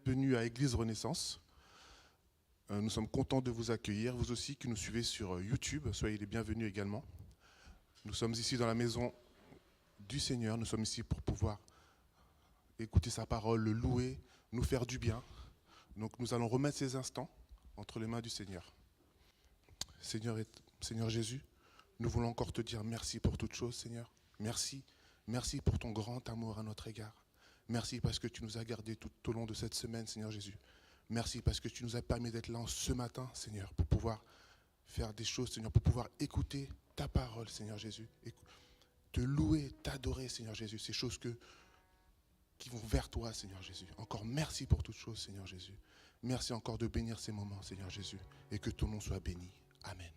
bienvenue à Église Renaissance. Nous sommes contents de vous accueillir, vous aussi qui nous suivez sur YouTube, soyez les bienvenus également. Nous sommes ici dans la maison du Seigneur, nous sommes ici pour pouvoir écouter sa parole, le louer, nous faire du bien. Donc nous allons remettre ces instants entre les mains du Seigneur. Seigneur Jésus, nous voulons encore te dire merci pour toutes choses, Seigneur. Merci, merci pour ton grand amour à notre égard. Merci parce que tu nous as gardés tout au long de cette semaine, Seigneur Jésus. Merci parce que tu nous as permis d'être là ce matin, Seigneur, pour pouvoir faire des choses, Seigneur, pour pouvoir écouter ta parole, Seigneur Jésus. Et te louer, t'adorer, Seigneur Jésus. Ces choses qui vont vers toi, Seigneur Jésus. Encore merci pour toutes choses, Seigneur Jésus. Merci encore de bénir ces moments, Seigneur Jésus. Et que ton nom soit béni. Amen.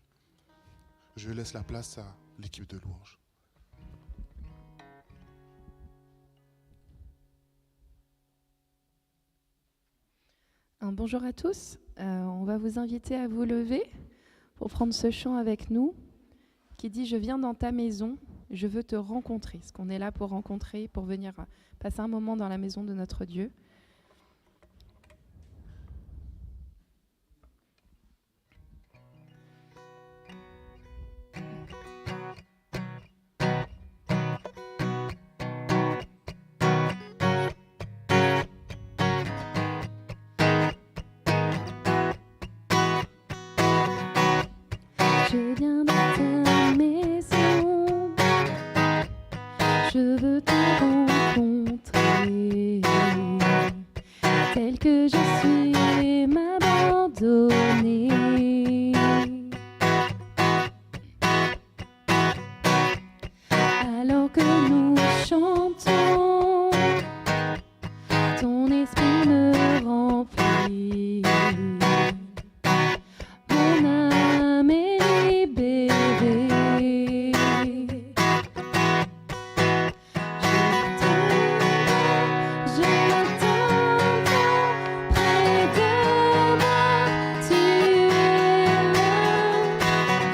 Je laisse la place à l'équipe de louange. Bonjour à tous, on va vous inviter à vous lever pour prendre ce chant avec nous qui dit « Je viens dans ta maison, je veux te rencontrer ». Ce qu'on est là pour rencontrer, pour venir passer un moment dans la maison de notre Dieu. Je viens dans ta maison, je veux te rencontrer, tel que je suis et m'abandonner. Alors que nous chantons, ton esprit me remplit. Mon âme est libérée. Je t'entends près de moi, tu es là.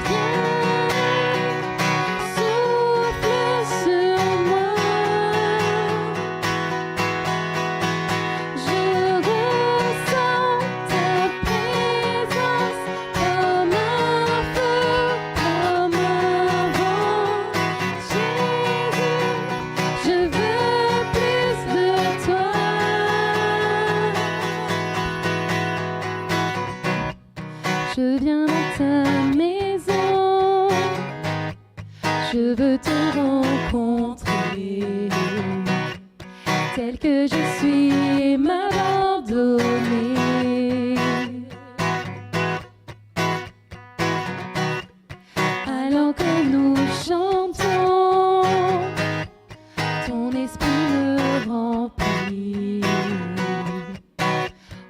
Viens, souffle sur moi. Je ressens ta présence comme un feu, comme un vent. Jésus, je veux plus de toi. Je viens dans ta maison, je veux te rencontrer, tel que je suis et m'abandonner. Alors que nous chantons, ton esprit me remplit.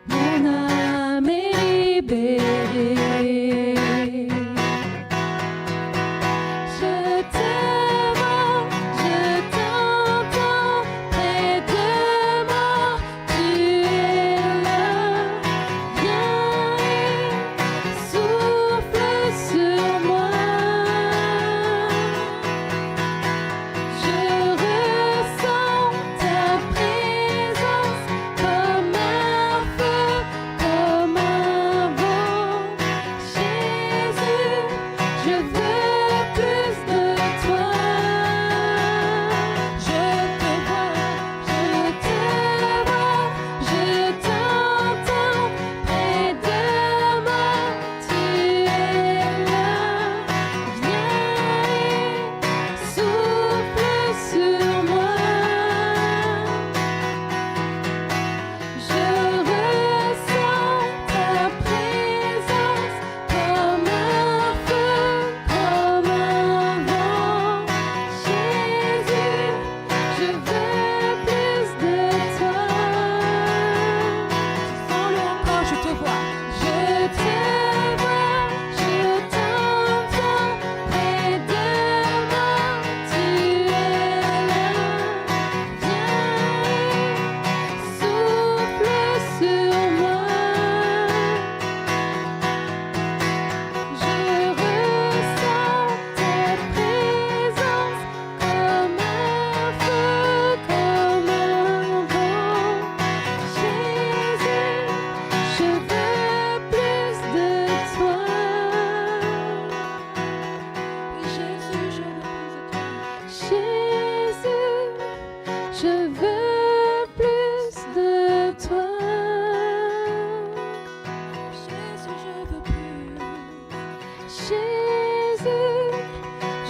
Mon âme est libérée. Je te vois, je t'entends près de moi, tu es là.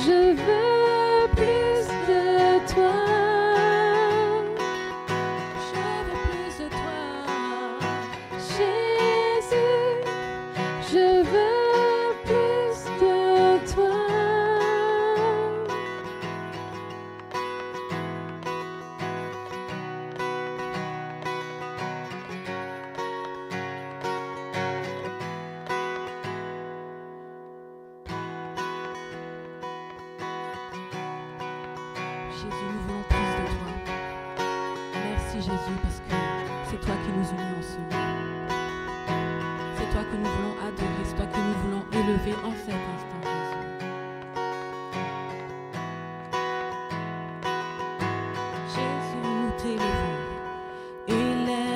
Je veux plus de toi. Je veux plus de toi. Jésus, je veux plus de toi. Jésus, nous voulons plus de toi. Merci Jésus parce que c'est toi qui nous unis en ce lieu. C'est toi que nous voulons adorer, c'est toi que nous voulons élever en cet instant, Jésus. Jésus, nous t'élevons. Élève-toi.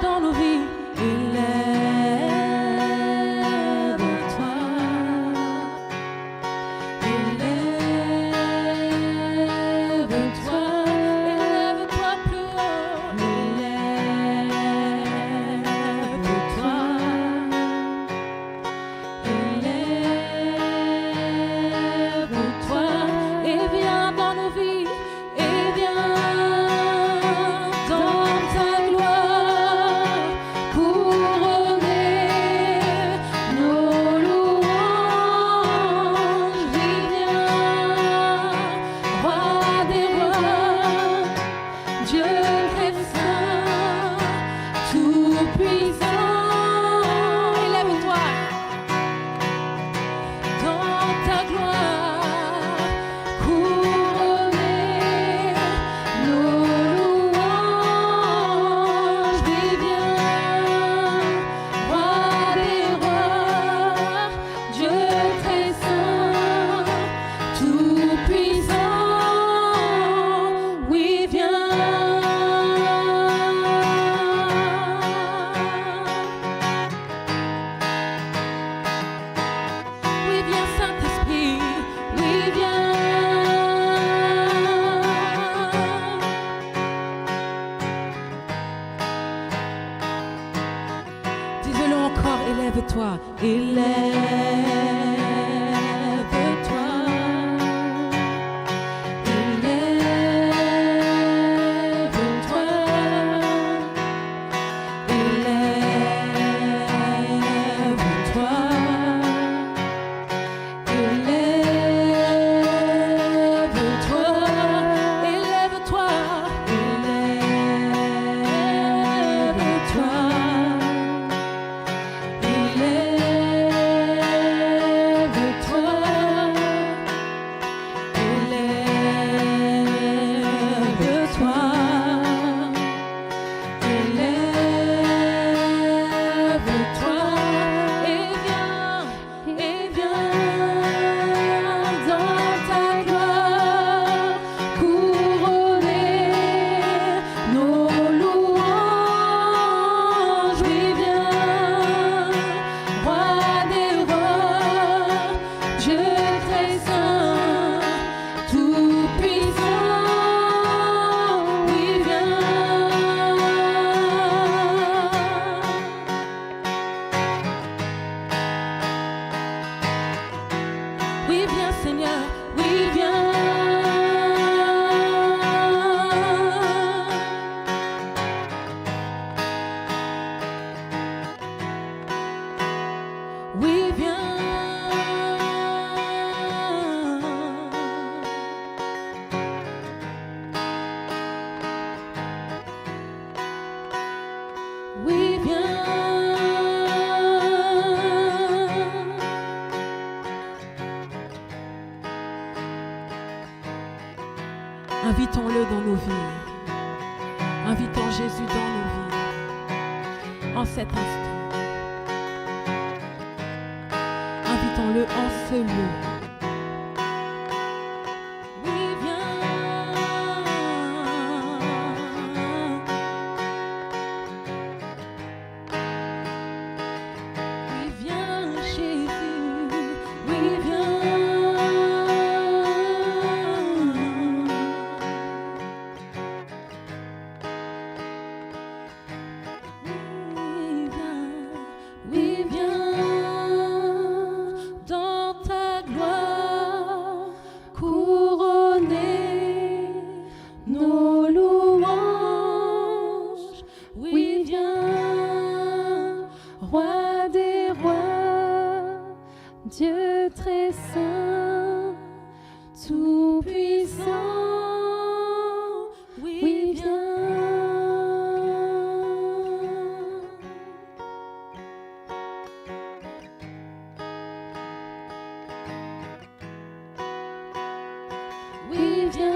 Dans nos vies, élève-toi, élève-toi, élève-toi plus haut, élève-toi, élève-toi, et viens dans nos vies, et viens dans ta gloire. Couronner nos louanges, il vient, roi des rois, Dieu très saint, tout puissant. Élève-toi dans ta gloire, couronner nos louanges, il vient, roi des rois, Dieu très saint, tout puissant, oui viens. Oui viens Saint-Esprit, oui viens. Dis-le encore, élève-toi, élève-toi, élève-toi, élève-toi, élève-toi, élève-toi, élève-toi. Invitons-le dans nos vies. Invitons Jésus dans nos vies. En cet instant. Invitons-le en ce lieu. Oui, viens. Oui, viens, Jésus. Oui, viens. Oui, viens dans ta gloire, couronner nos louanges. Oui, viens, roi des rois, Dieu très saint, tout puissant. Oui, viens. Oui, viens.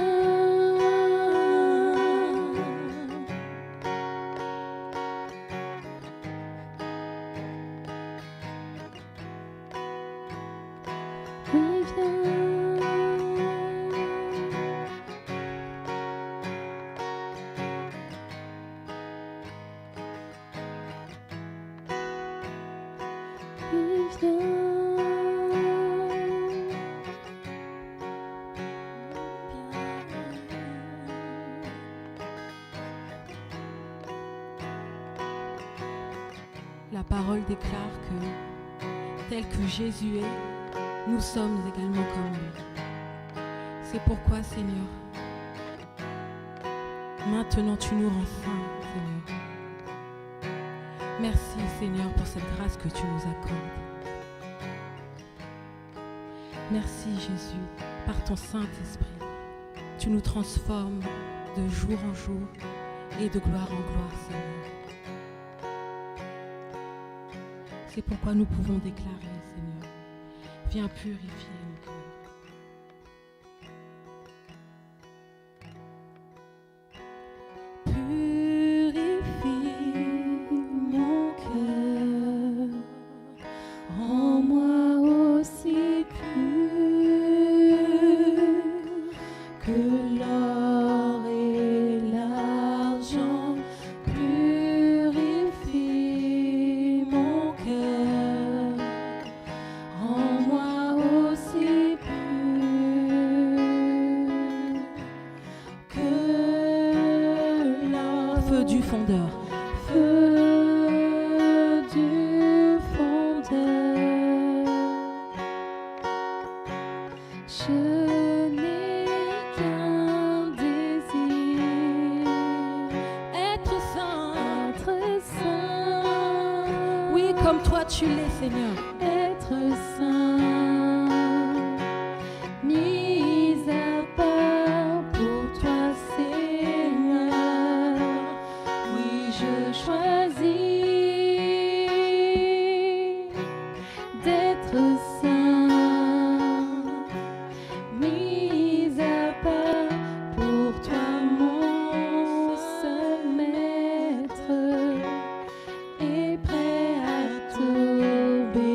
Oui, viens. Oui, viens. La parole déclare que, tel que Jésus est, nous sommes également comme lui. C'est pourquoi, Seigneur, maintenant tu nous rends saints, Seigneur. Merci, Seigneur, pour cette grâce que tu nous accordes. Merci, Jésus, par ton Saint-Esprit. Tu nous transformes de jour en jour et de gloire en gloire, Seigneur. C'est pourquoi nous pouvons déclarer, Seigneur, viens purifier nos cœurs. Purifie mon cœur, rends-moi aussi pur que l'or et l'argent. Purifie mon cœur, rends-moi aussi pur que l'or. Feu du fondeur. Feu du fondeur. Je n'ai qu'un désir, être saint. Être saint. Oui, comme toi tu l'es, Seigneur. Être saint, mis à part pour toi, Seigneur. Oui, je choisis d'être saint, mis à part pour toi, mon seul maître, et prêt à t'obéir.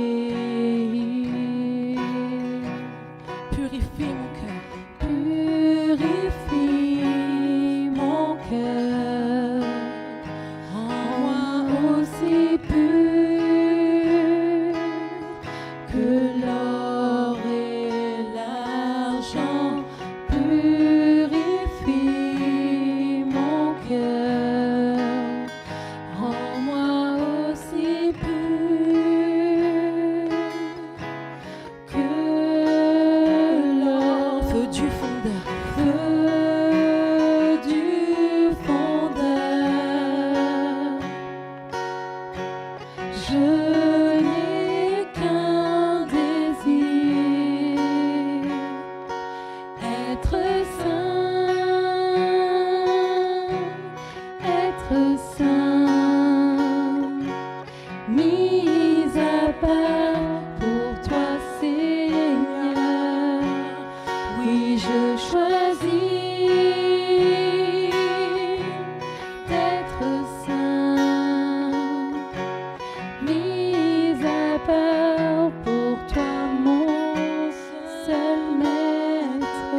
maître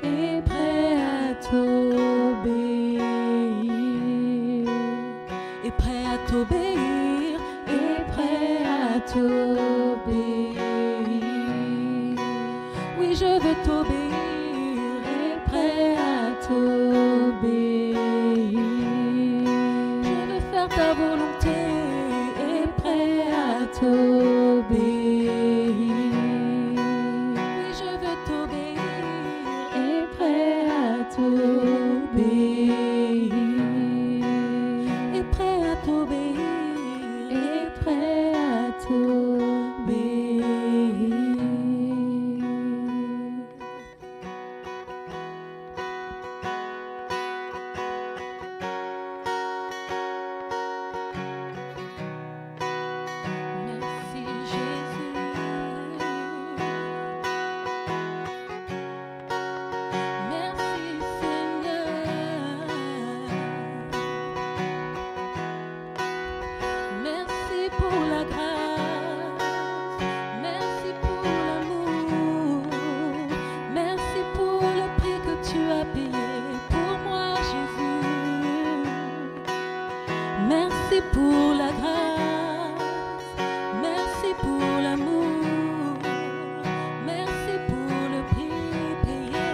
est prêt à t'obéir, est prêt à t'obéir, est prêt à t'obéir. oui je veux t'obéir, Est prêt à t'obéir. je veux faire ta volonté, Est prêt à t'obéir. oui je veux t'obéir, Est prêt à t'obéir. est prêt à t'obéir, Est prêt à t'obéir. merci Jésus, merci Seigneur, merci pour la grâce, merci pour l'amour, merci pour le prix que tu as payé pour moi Jésus, merci pour la grâce, merci pour l'amour, merci pour le prix payé,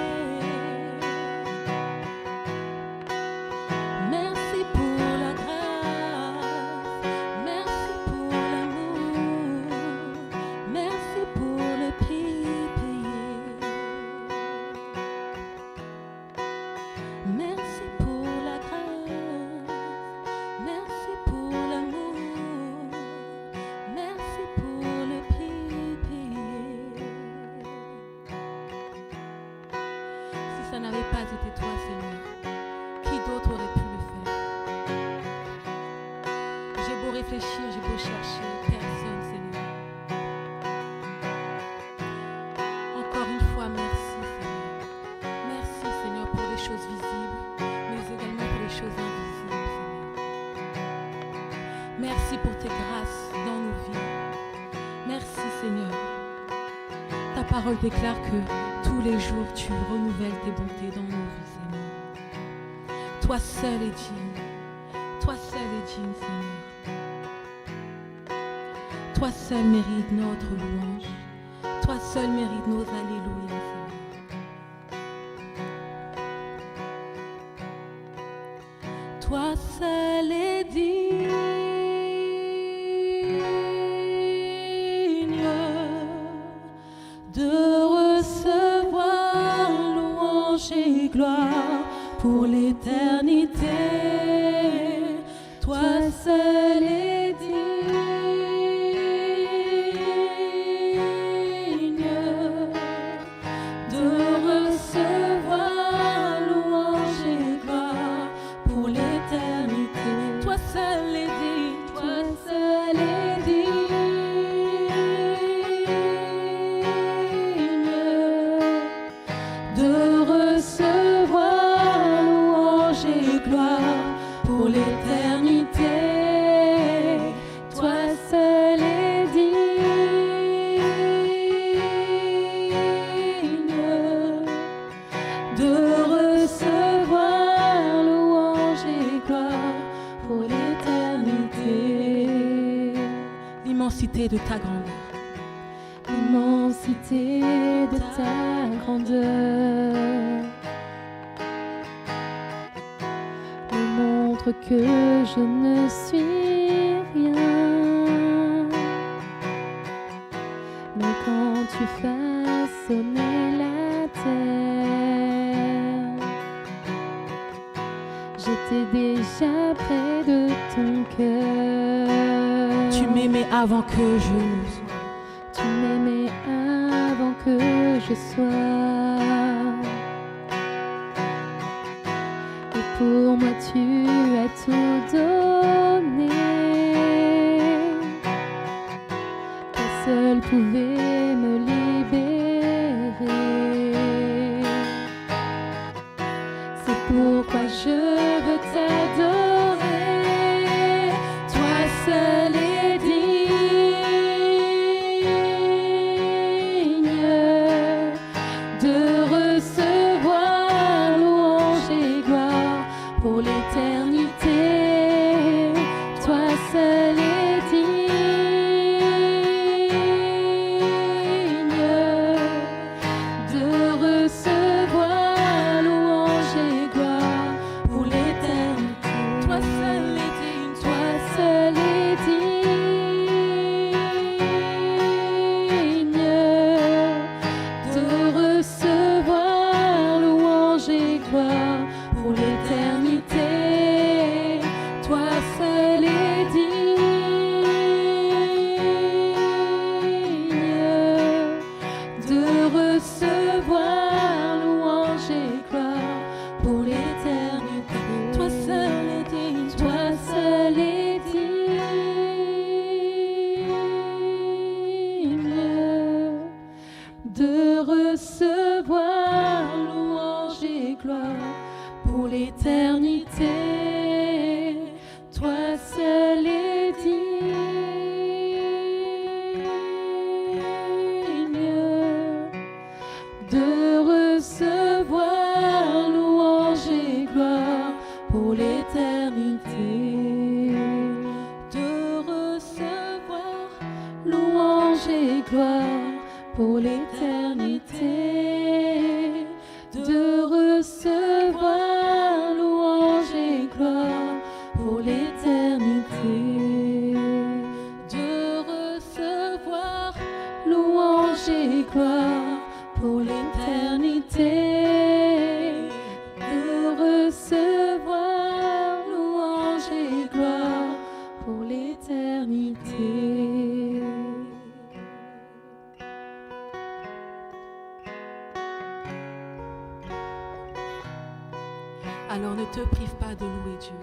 merci pour la grâce, merci pour l'amour, merci pour le prix payé, merci pour la grâce, merci pour l'amour, merci pour le prix payé. Si ça n'avait pas été toi, Seigneur, qui d'autre aurait pu le faire? J'ai beau réfléchir, j'ai beau chercher, personne, Seigneur. Encore une fois, merci, Seigneur. Merci, Seigneur, pour les choses visibles, mais également pour les choses invisibles, Seigneur. Merci pour tes grâces dans nos vies. Merci, Seigneur. Ta parole déclare que tous les jours, tu renouvelles tes bontés dans nos vies, Seigneur. Toi seul est digne. Toi seul est digne, Seigneur. Toi seul mérite notre louange. Toi seul mérite nos alléluia, Seigneur. Toi seul est digne de recevoir louange et gloire pour l'éternité. Toi seul est digne de recevoir louange et gloire pour l'éternité. Toi seul est digne, toi seul est digne de recevoir louange et gloire pour l'éternité. Toi seul est digne de recevoir louange et gloire pour l'éternité. L'immensité de ta grandeur, L'immensité de ta grandeur me montre que je ne suis rien. Mais quand tu façonnais la terre, j'étais déjà près de ton cœur. tu m'aimais avant que je ne sois. Tu m'aimais avant que je sois. Et pour moi tu as tout donné. Toi seul pouvais me libérer. C'est pourquoi je veux t'adorer. Toi seul est digne recevoir louange et gloire pour l'éternité. Toi seul est digne, toi seul est digne de recevoir louange et gloire pour l'éternité. Toi seul est digne de recevoir louange et gloire pour l'éternité. De recevoir louange et gloire pour l'éternité. De recevoir louange et gloire pour l'éternité. De recevoir louange et gloire pour l'éternité. De recevoir louange et gloire pour l'éternité. Alors ne te prive pas de louer Dieu,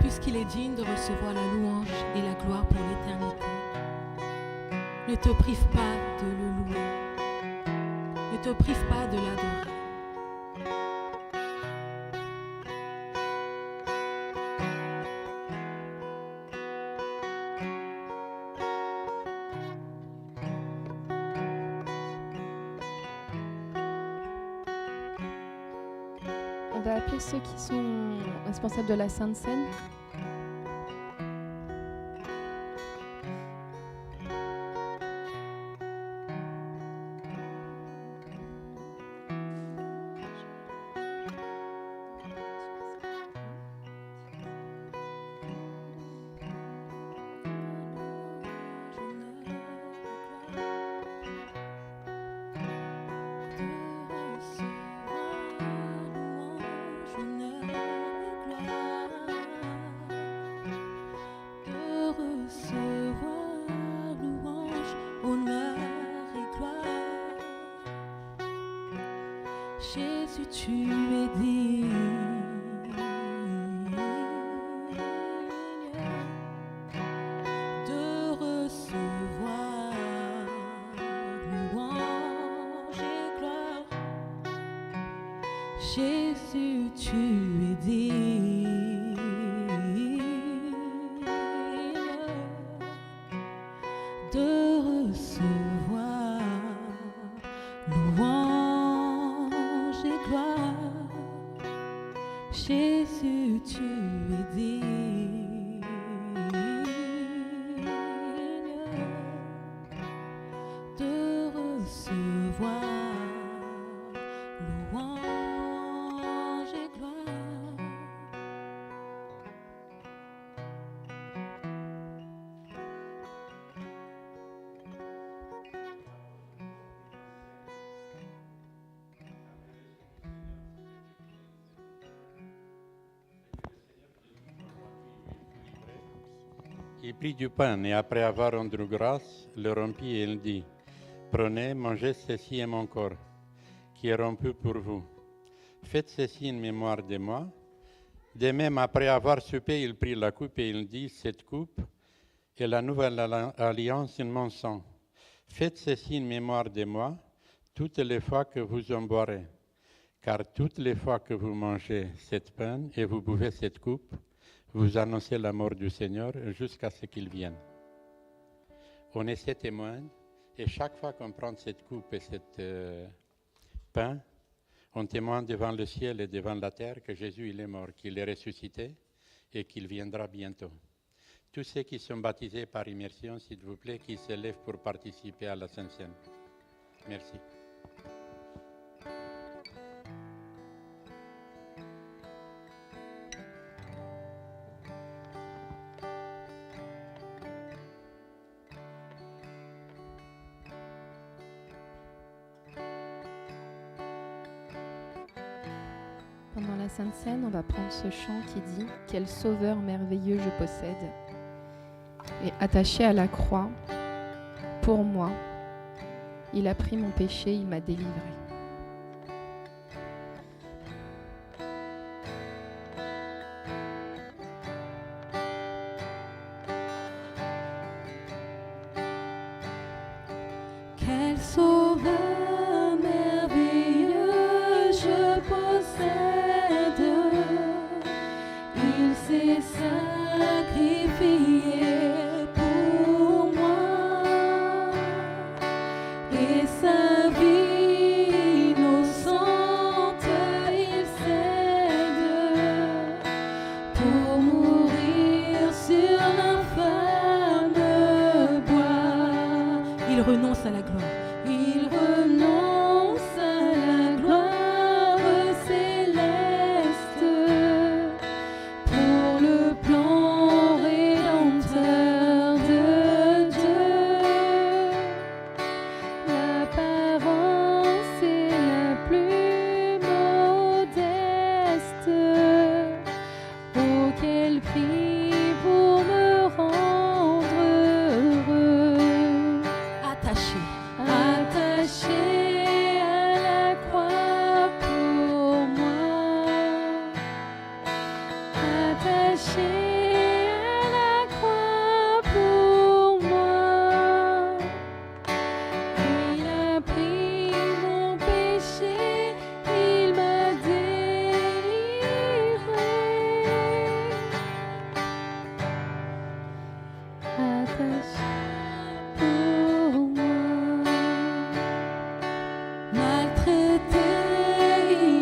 puisqu'il est digne de recevoir la louange et la gloire pour l'éternité. Ne te prive pas de le louer, ne te prive pas de l'adorer. On va appeler ceux qui sont responsables de la Sainte Seine. Jésus, tu es digne de recevoir louange et gloire. Jésus, tu es digne de recevoir louange et gloire. Jésus, tu es digne de recevoir louange et gloire. Il prit du pain et après avoir rendu grâce, le rompit et il dit, « Prenez, mangez, ceci est mon corps, qui est rompu pour vous. Faites ceci en mémoire de moi. » De même, après avoir soupé, il prit la coupe et il dit, « Cette coupe est la nouvelle alliance en mon sang. Faites ceci en mémoire de moi, toutes les fois que vous en boirez. Car toutes les fois que vous mangez cette pain et vous buvez cette coupe, vous annoncez la mort du Seigneur jusqu'à ce qu'il vienne. » On est ses témoins et chaque fois qu'on prend cette coupe et cette pain, on témoigne devant le ciel et devant la terre que Jésus il est mort, qu'il est ressuscité et qu'il viendra bientôt. Tous ceux qui sont baptisés par immersion, s'il vous plaît, qui se lèvent pour participer à la Sainte Seine. Merci. Pendant la Sainte Seine, on va prendre ce chant qui dit « Quel sauveur merveilleux je possède » et attaché à la croix, pour moi, Il a pris mon péché, il m'a délivré. Quel sauveur merveilleux je possède. Il s'est sacrifié pour moi et sa vie innocente il cède pour mourir sur l'infâme bois. Il renonce à la gloire. Il renonce à la gloire céleste pour le plan rédempteur de Dieu. L'apparence est la plus modeste. Oh, quel prix pour me rendre heureux. Attaché à la croix pour moi. Attaché à la croix pour moi. Il a pris mon péché, il m'a délivré. Attaché pour moi. Maltraité,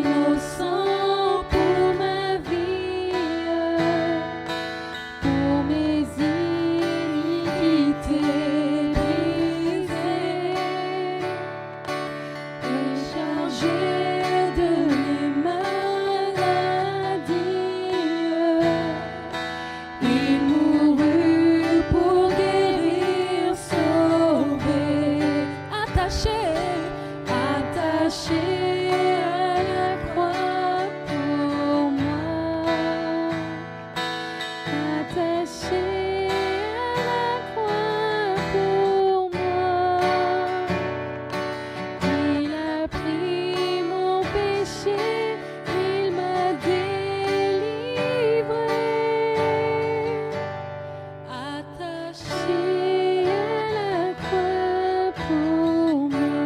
innocent pour ma vie, pour mes iniquités brisées, et chargé de mes maladies, il mourut pour guérir, sauver. Attaché à la croix pour moi. Attaché à la croix pour moi. Il a pris mon péché, il m'a délivré. Attaché à la croix pour moi.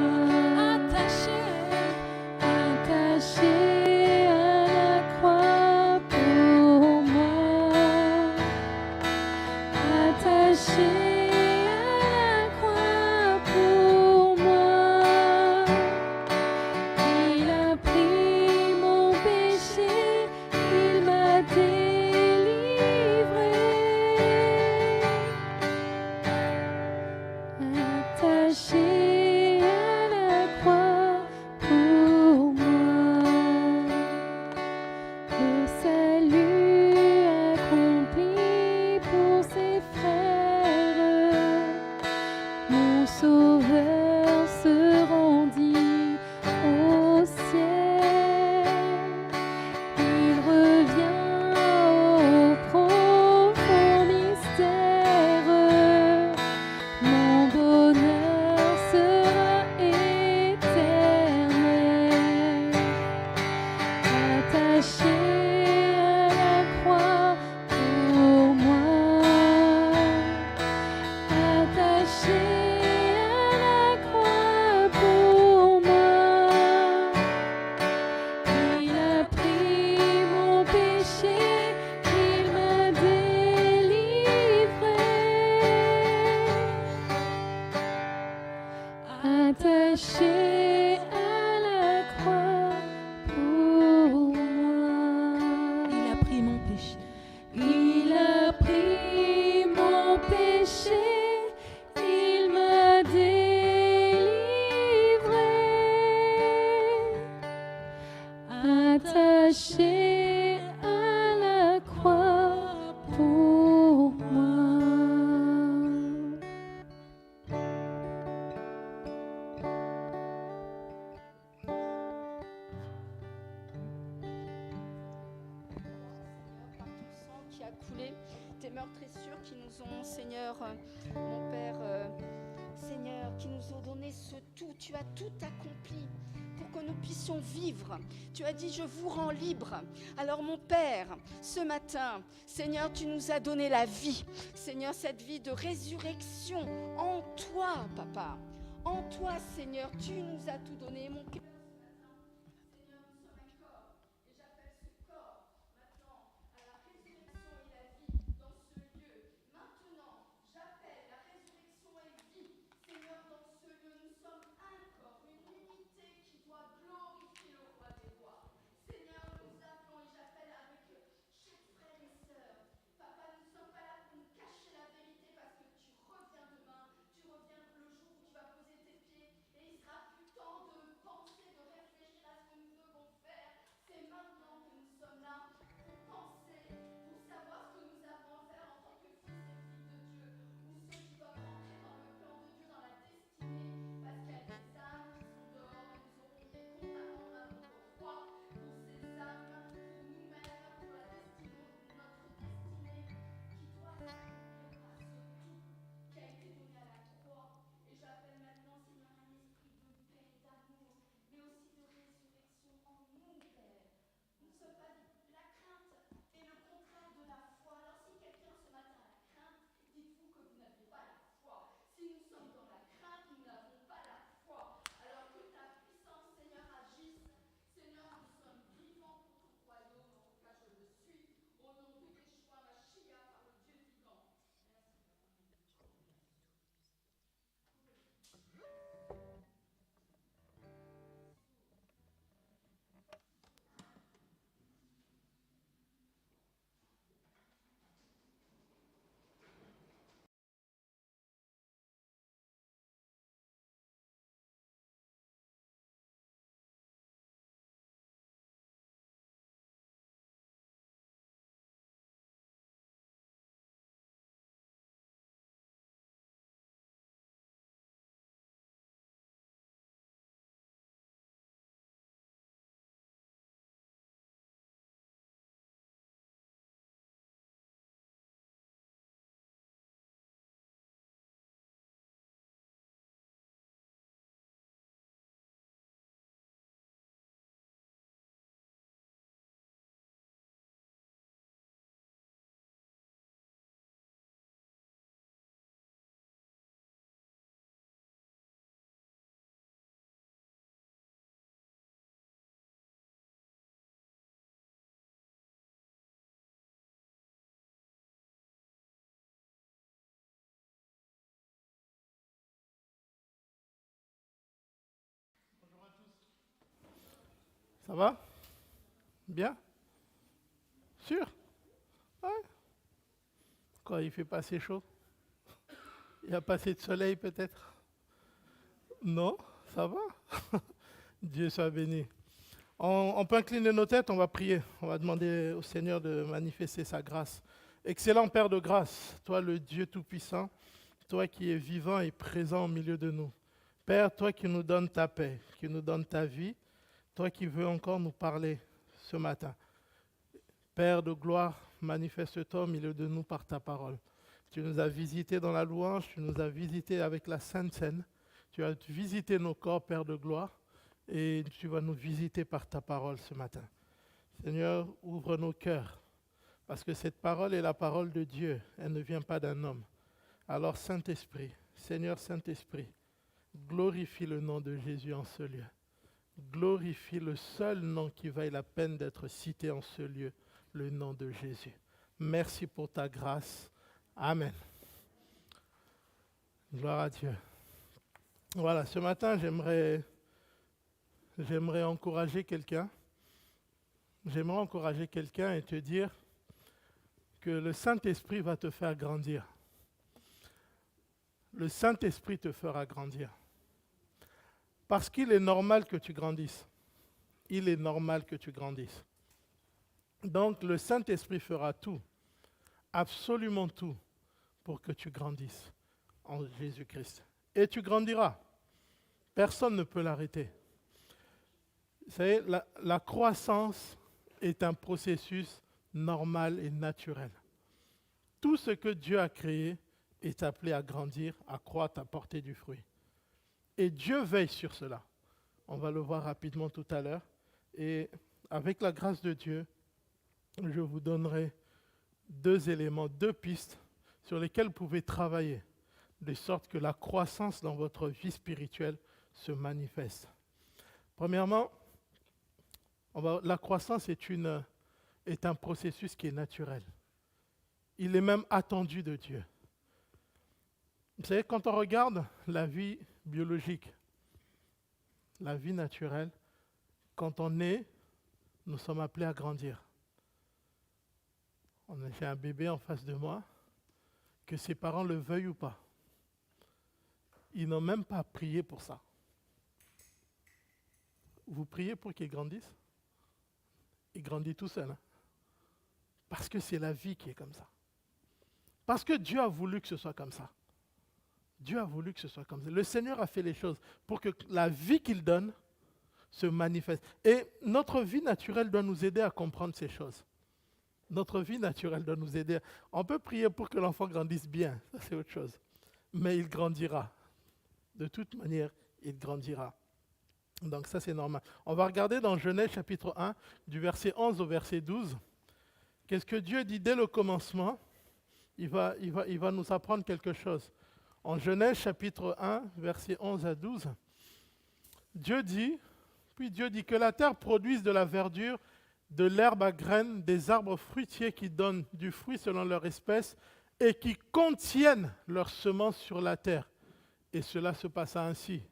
Attaché à la croix pour moi. Attaché à la croix pour moi. Il a pris mon péché, il m'a délivré. Attaché à la croix pour moi. Le salut accompli pour ses frères. Mon sauveur se rendit au ciel. Il revient au profond mystère. Mon bonheur sera éternel. Attaché à la croix pour moi. Attaché à la croix pour moi. Il a pris mon péché, il m'a délivré. Attaché à la croix pour moi. Il a pris mon péché. Il a pris mon péché, il m'a délivré. Attaché à la croix pour moi. Qui a coulé, tes meurtrissures qui nous ont, Seigneur, mon Père, Seigneur, qui nous ont donné ce tout. Tu as tout accompli pour que nous puissions vivre. Tu as dit, je vous rends libre. Alors mon Père, ce matin, Seigneur, tu nous as donné la vie. Seigneur, cette vie de résurrection en toi, Papa. En toi, Seigneur, tu nous as tout donné. Mon cœur, Seigneur, nous sommes un corps. Et j'appelle ce corps maintenant à la résurrection et la vie dans ce lieu. Maintenant, j'appelle la résurrection et vie. Seigneur, dans ce lieu, nous sommes un corps, une unité qui doit glorifier le roi des rois. Seigneur, nous appelons et j'appelle avec chers frères et sœurs. Papa, nous ne sommes pas là pour nous cacher la vérité parce que tu reviens demain, tu reviens le jour où tu vas poser tes pieds et il sera plus temps de penser, de réfléchir à ce que nous devons faire. C'est maintenant que nous sommes là pour penser, pour savoir ce que nous avons à faire en tant que fils et filles de Dieu, ou ceux qui doivent rentrer dans le plan de Dieu, dans la destinée, parce qu'il y a des âmes qui sont dehors et nous aurons des comptes à rendre à notre roi pour ces âmes, pour nous-mêmes, pour la destinée, notre destinée qui doit s'accomplir par ce tout qui a été donné à la croix. Et j'appelle maintenant, Seigneur, un esprit de paix et d'amour, mais aussi de résurrection en nous, Père. Nous ne sommes pas la crainte est le contraire de la foi. Alors si quelqu'un ce matin a la crainte, dites-vous que vous n'avez pas la foi. Si nous sommes dans la crainte, nous n'avons pas la foi. Alors que ta puissance, Seigneur, agisse. Seigneur, nous sommes vivants pour ton royaume. En tout cas, je le suis. Au nom de Yeshua Mashiach, par le Dieu vivant. Ça va? Bien? Sûr? Ouais. Quoi, il fait pas assez chaud? Il n'y a pas assez de soleil peut-être? Non? Ça va? Dieu soit béni. On peut incliner nos têtes, on va prier. On va demander au Seigneur de manifester sa grâce. Excellent Père de grâce, toi le Dieu Tout-Puissant, toi qui es vivant et présent au milieu de nous. Père, toi qui nous donnes ta paix, qui nous donnes ta vie, toi qui veux encore nous parler ce matin. Père de gloire, manifeste-toi au milieu de nous par ta parole. Tu nous as visités dans la louange, tu nous as visités avec la Sainte Seine, tu as visité nos corps, Père de gloire, et tu vas nous visiter par ta parole ce matin. Seigneur, ouvre nos cœurs, parce que cette parole est la parole de Dieu, elle ne vient pas d'un homme. Alors Saint-Esprit, Seigneur Saint-Esprit, glorifie le nom de Jésus en ce lieu. Glorifie le seul nom qui vaille la peine d'être cité en ce lieu, le nom de Jésus. Merci pour ta grâce. Amen. Gloire à Dieu. Voilà, ce matin, j'aimerais encourager quelqu'un. J'aimerais encourager quelqu'un et te dire que le Saint-Esprit va te faire grandir. Le Saint-Esprit te fera grandir. Parce qu'il est normal que tu grandisses. Il est normal que tu grandisses. Donc le Saint-Esprit fera tout, absolument tout, pour que tu grandisses en Jésus-Christ. Et tu grandiras. Personne ne peut l'arrêter. Vous savez, la croissance est un processus normal et naturel. Tout ce que Dieu a créé est appelé à grandir, à croître, à porter du fruit. Et Dieu veille sur cela. On va le voir rapidement tout à l'heure. Et avec la grâce de Dieu, je vous donnerai 2 éléments, 2 pistes sur lesquelles vous pouvez travailler, de sorte que la croissance dans votre vie spirituelle se manifeste. Premièrement, la croissance est un processus qui est naturel. Il est même attendu de Dieu. Vous savez, quand on regarde la vie biologique, la vie naturelle, quand on naît, nous sommes appelés à grandir. J'ai un bébé en face de moi, que ses parents le veuillent ou pas. Ils n'ont même pas prié pour ça. Vous priez pour qu'il grandisse? Il grandit tout seul. Hein? Parce que c'est la vie qui est comme ça. Parce que Dieu a voulu que ce soit comme ça. Dieu a voulu que ce soit comme ça. Le Seigneur a fait les choses pour que la vie qu'il donne se manifeste. Et notre vie naturelle doit nous aider à comprendre ces choses. Notre vie naturelle doit nous aider. On peut prier pour que l'enfant grandisse bien, ça c'est autre chose. Mais il grandira. De toute manière, il grandira. Donc ça c'est normal. On va regarder dans Genèse chapitre 1, du verset 11 au verset 12. Qu'est-ce que Dieu dit dès le commencement? Il va nous apprendre quelque chose. En Genèse chapitre 1, verset 11 à 12, Dieu dit que la terre produise de la verdure, de l'herbe à graines, des arbres fruitiers qui donnent du fruit selon leur espèce et qui contiennent leurs semences sur la terre. Et cela se passa ainsi.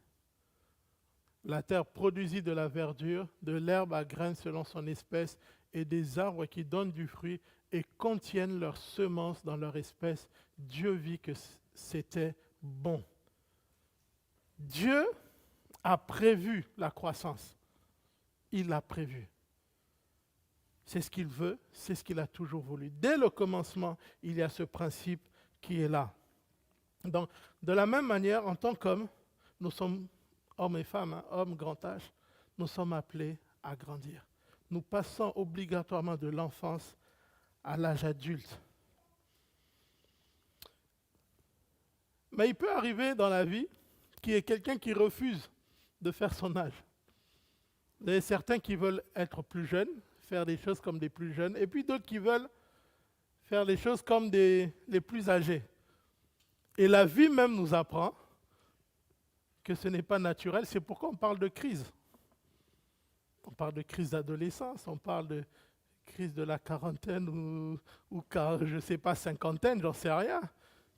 La terre produisit de la verdure, de l'herbe à graines selon son espèce et des arbres qui donnent du fruit et contiennent leurs semences dans leur espèce. Dieu vit que c'était bon. Dieu a prévu la croissance. Il l'a prévu. C'est ce qu'il veut, c'est ce qu'il a toujours voulu. Dès le commencement, il y a ce principe qui est là. Donc, de la même manière, en tant qu'hommes, nous sommes hommes et femmes, hommes grand âge, nous sommes appelés à grandir. Nous passons obligatoirement de l'enfance à l'âge adulte. Mais il peut arriver dans la vie qu'il y ait quelqu'un qui refuse de faire son âge. Il y a certains qui veulent être plus jeunes, faire des choses comme des plus jeunes, et puis d'autres qui veulent faire les choses comme les plus âgés. Et la vie même nous apprend que ce n'est pas naturel, c'est pourquoi on parle de crise. On parle de crise d'adolescence, on parle de crise de la quarantaine ou je ne sais pas, cinquantaine, j'en sais rien.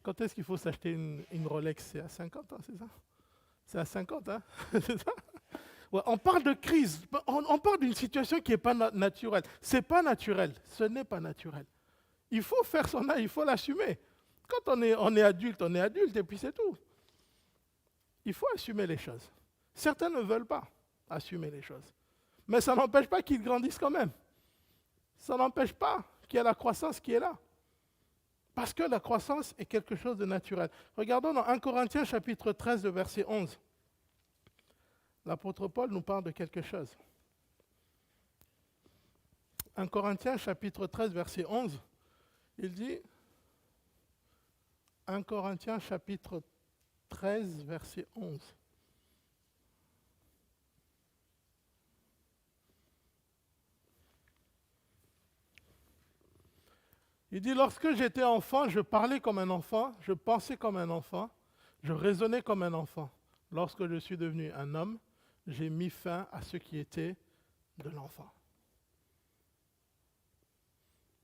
Quand est-ce qu'il faut s'acheter une Rolex? C'est à 50 ans, c'est ça? C'est à 50, hein? C'est ça? Ouais, on parle de crise, on parle d'une situation qui n'est pas naturelle. Ce n'est pas naturel, ce n'est pas naturel. Il faut faire son âge, il faut l'assumer. Quand on est adulte, et puis c'est tout. Il faut assumer les choses. Certains ne veulent pas assumer les choses. Mais ça n'empêche pas qu'ils grandissent quand même. Ça n'empêche pas qu'il y ait la croissance qui est là. Parce que la croissance est quelque chose de naturel. Regardons dans 1 Corinthiens chapitre 13, verset 11. L'apôtre Paul nous parle de quelque chose. 1 Corinthiens chapitre 13, verset 11, il dit, 1 Corinthiens chapitre 13, verset 11. Il dit, lorsque j'étais enfant, je parlais comme un enfant, je pensais comme un enfant, je raisonnais comme un enfant. Lorsque je suis devenu un homme, j'ai mis fin à ce qui était de l'enfant.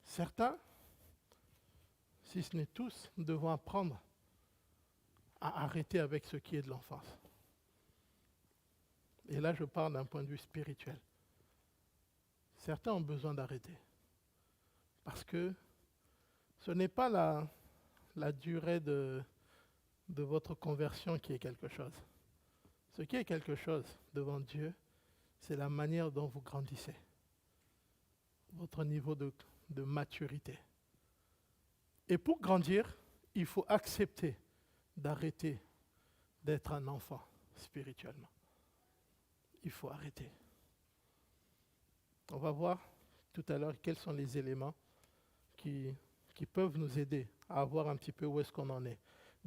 Certains, si ce n'est tous, devons apprendre à arrêter avec ce qui est de l'enfance. Et là, je parle d'un point de vue spirituel. Certains ont besoin d'arrêter. Parce que ce n'est pas la durée de votre conversion qui est quelque chose. Ce qui est quelque chose devant Dieu, c'est la manière dont vous grandissez. Votre niveau de maturité. Et pour grandir, il faut accepter d'arrêter d'être un enfant spirituellement. Il faut arrêter. On va voir tout à l'heure quels sont les éléments qui peuvent nous aider à voir un petit peu où est-ce qu'on en est.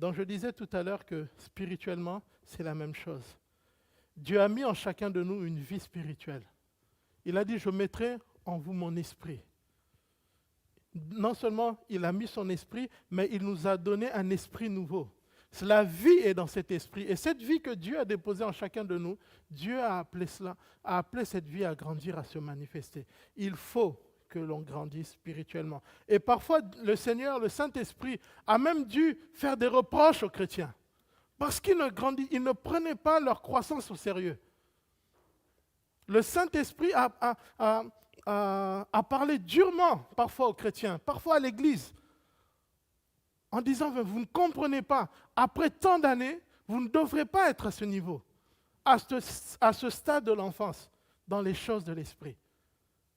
Donc je disais tout à l'heure que spirituellement, c'est la même chose. Dieu a mis en chacun de nous une vie spirituelle. Il a dit, je mettrai en vous mon esprit. Non seulement il a mis son esprit, mais il nous a donné un esprit nouveau. La vie est dans cet esprit. Et cette vie que Dieu a déposée en chacun de nous, Dieu a appelé cette vie à grandir, à se manifester. Il faut que l'on grandisse spirituellement. Et parfois, le Seigneur, le Saint-Esprit, a même dû faire des reproches aux chrétiens. Parce qu'ils ne prenaient pas leur croissance au sérieux. Le Saint-Esprit a parlé durement parfois aux chrétiens, parfois à l'Église, en disant, vous ne comprenez pas, après tant d'années, vous ne devrez pas être à ce niveau, à ce stade de l'enfance, dans les choses de l'esprit.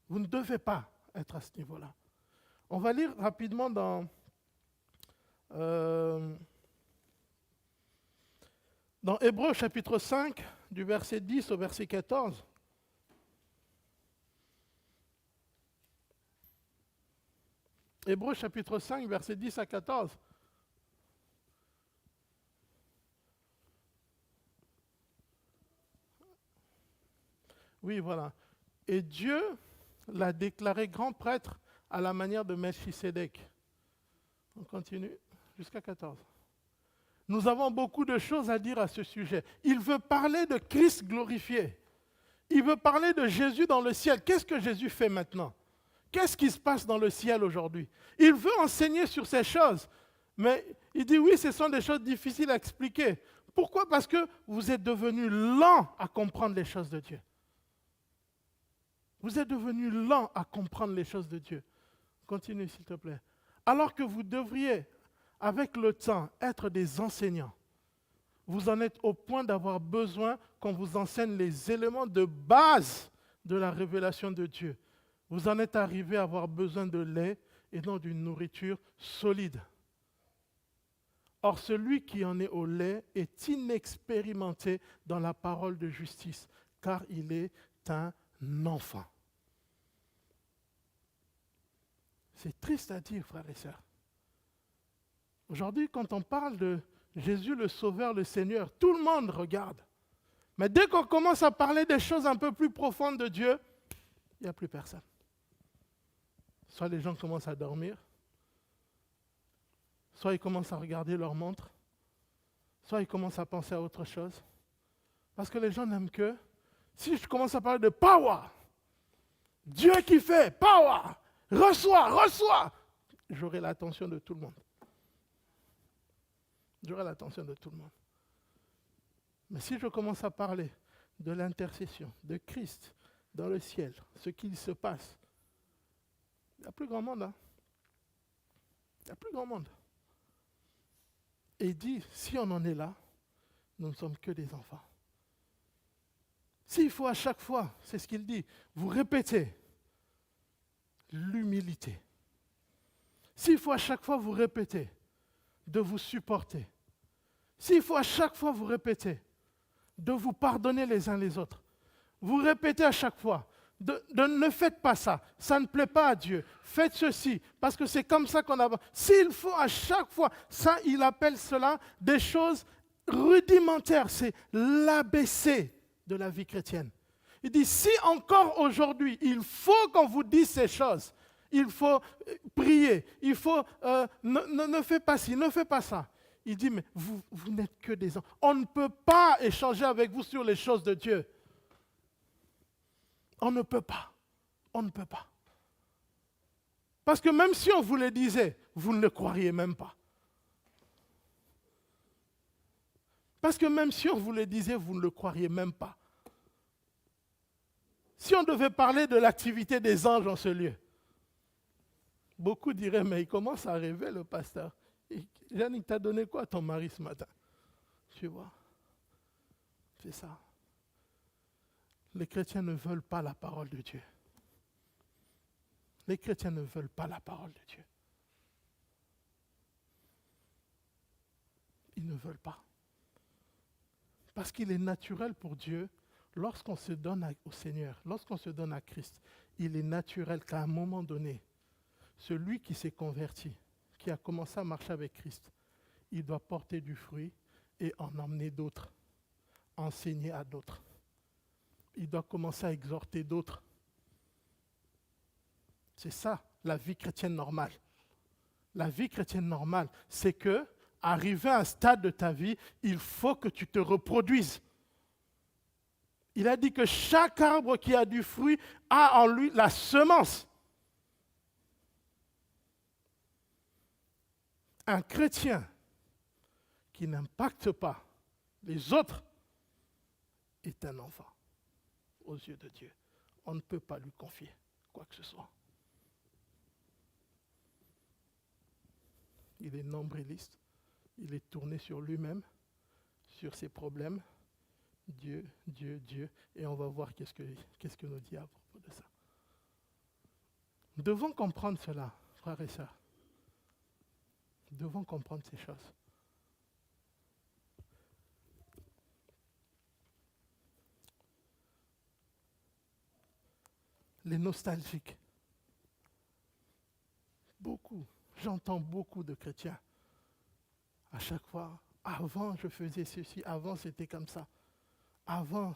Vous ne devez pas être à ce niveau-là. On va lire rapidement dans Hébreux chapitre 5, du verset 10 au verset 14. Hébreux chapitre 5, verset 10 à 14. Oui, voilà. Et Dieu l'a déclaré grand prêtre à la manière de Melchisédek. On continue jusqu'à 14. Nous avons beaucoup de choses à dire à ce sujet. Il veut parler de Christ glorifié. Il veut parler de Jésus dans le ciel. Qu'est-ce que Jésus fait maintenant? Qu'est-ce qui se passe dans le ciel aujourd'hui? Il veut enseigner sur ces choses. Mais il dit oui, ce sont des choses difficiles à expliquer. Pourquoi? Parce que vous êtes devenus lents à comprendre les choses de Dieu. Vous êtes devenus lents à comprendre les choses de Dieu. Continue, s'il te plaît. Alors que vous devriez, avec le temps, être des enseignants. Vous en êtes au point d'avoir besoin qu'on vous enseigne les éléments de base de la révélation de Dieu. Vous en êtes arrivé à avoir besoin de lait et non d'une nourriture solide. Or, celui qui en est au lait est inexpérimenté dans la parole de justice, car il est un enfant. C'est triste à dire, frères et sœurs. Aujourd'hui, quand on parle de Jésus le Sauveur, le Seigneur, tout le monde regarde. Mais dès qu'on commence à parler des choses un peu plus profondes de Dieu, il n'y a plus personne. Soit les gens commencent à dormir, soit ils commencent à regarder leur montre, soit ils commencent à penser à autre chose. Parce que les gens n'aiment que, si je commence à parler de power, Dieu qui fait, power, reçois, j'aurai l'attention de tout le monde. J'aurai l'attention de tout le monde. Mais si je commence à parler de l'intercession, de Christ dans le ciel, ce qu'il se passe, il n'y a plus grand monde. Hein? Il n'y a plus grand monde. Et il dit, si on en est là, nous ne sommes que des enfants. S'il faut à chaque fois, c'est ce qu'il dit, vous répétez l'humilité. S'il faut à chaque fois vous répéter de vous supporter. S'il faut à chaque fois vous répéter de vous pardonner les uns les autres. Vous répétez à chaque fois ne faites pas ça, ça ne plaît pas à Dieu. Faites ceci, parce que c'est comme ça qu'on avance. S'il faut à chaque fois, ça, il appelle cela des choses rudimentaires. C'est l'ABC de la vie chrétienne. Il dit, si encore aujourd'hui, il faut qu'on vous dise ces choses, il faut prier, il faut ne fais pas ci, ne fais pas ça. Il dit, mais vous n'êtes que des enfants. On ne peut pas échanger avec vous sur les choses de Dieu. On ne peut pas. On ne peut pas. Parce que même si on vous le disait, vous ne le croiriez même pas. Parce que même si on vous le disait, vous ne le croiriez même pas. Si on devait parler de l'activité des anges en ce lieu, beaucoup diraient, mais il commence à rêver le pasteur. Yannick, t'as donné quoi à ton mari ce matin? Tu vois, c'est ça. Les chrétiens ne veulent pas la parole de Dieu. Les chrétiens ne veulent pas la parole de Dieu. Ils ne veulent pas. Parce qu'il est naturel pour Dieu, lorsqu'on se donne au Seigneur, lorsqu'on se donne à Christ, il est naturel qu'à un moment donné, celui qui s'est converti, qui a commencé à marcher avec Christ, il doit porter du fruit et en emmener d'autres, enseigner à d'autres. Il doit commencer à exhorter d'autres. C'est ça, la vie chrétienne normale. La vie chrétienne normale, c'est que, arrivé à un stade de ta vie, il faut que tu te reproduises. Il a dit que chaque arbre qui a du fruit a en lui la semence. Un chrétien qui n'impacte pas les autres est un enfant aux yeux de Dieu. On ne peut pas lui confier quoi que ce soit. Il est nombriliste, il est tourné sur lui-même, sur ses problèmes. Dieu, Dieu, Dieu. Et on va voir qu'est-ce que nous dit à propos de ça. Nous devons comprendre cela, frères et sœurs. Nous devons comprendre ces choses. Les nostalgiques. Beaucoup. J'entends beaucoup de chrétiens. À chaque fois, avant je faisais ceci, avant c'était comme ça. Avant,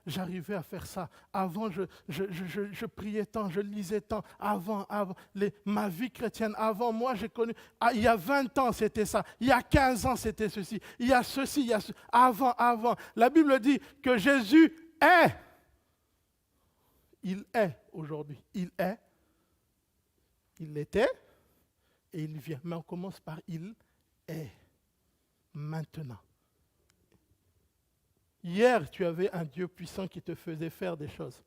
j'arrivais à faire ça. Avant, je priais tant, je lisais tant. Avant, ma vie chrétienne, avant, moi, j'ai connu. Il y a 20 ans, c'était ça. Il y a 15 ans, c'était ceci. Il y a ceci, il y a ceci. Avant. La Bible dit que Jésus est. Il est aujourd'hui. Il est. Il l'était et il vient. Mais on commence par il est. Maintenant. Hier, tu avais un Dieu puissant qui te faisait faire des choses.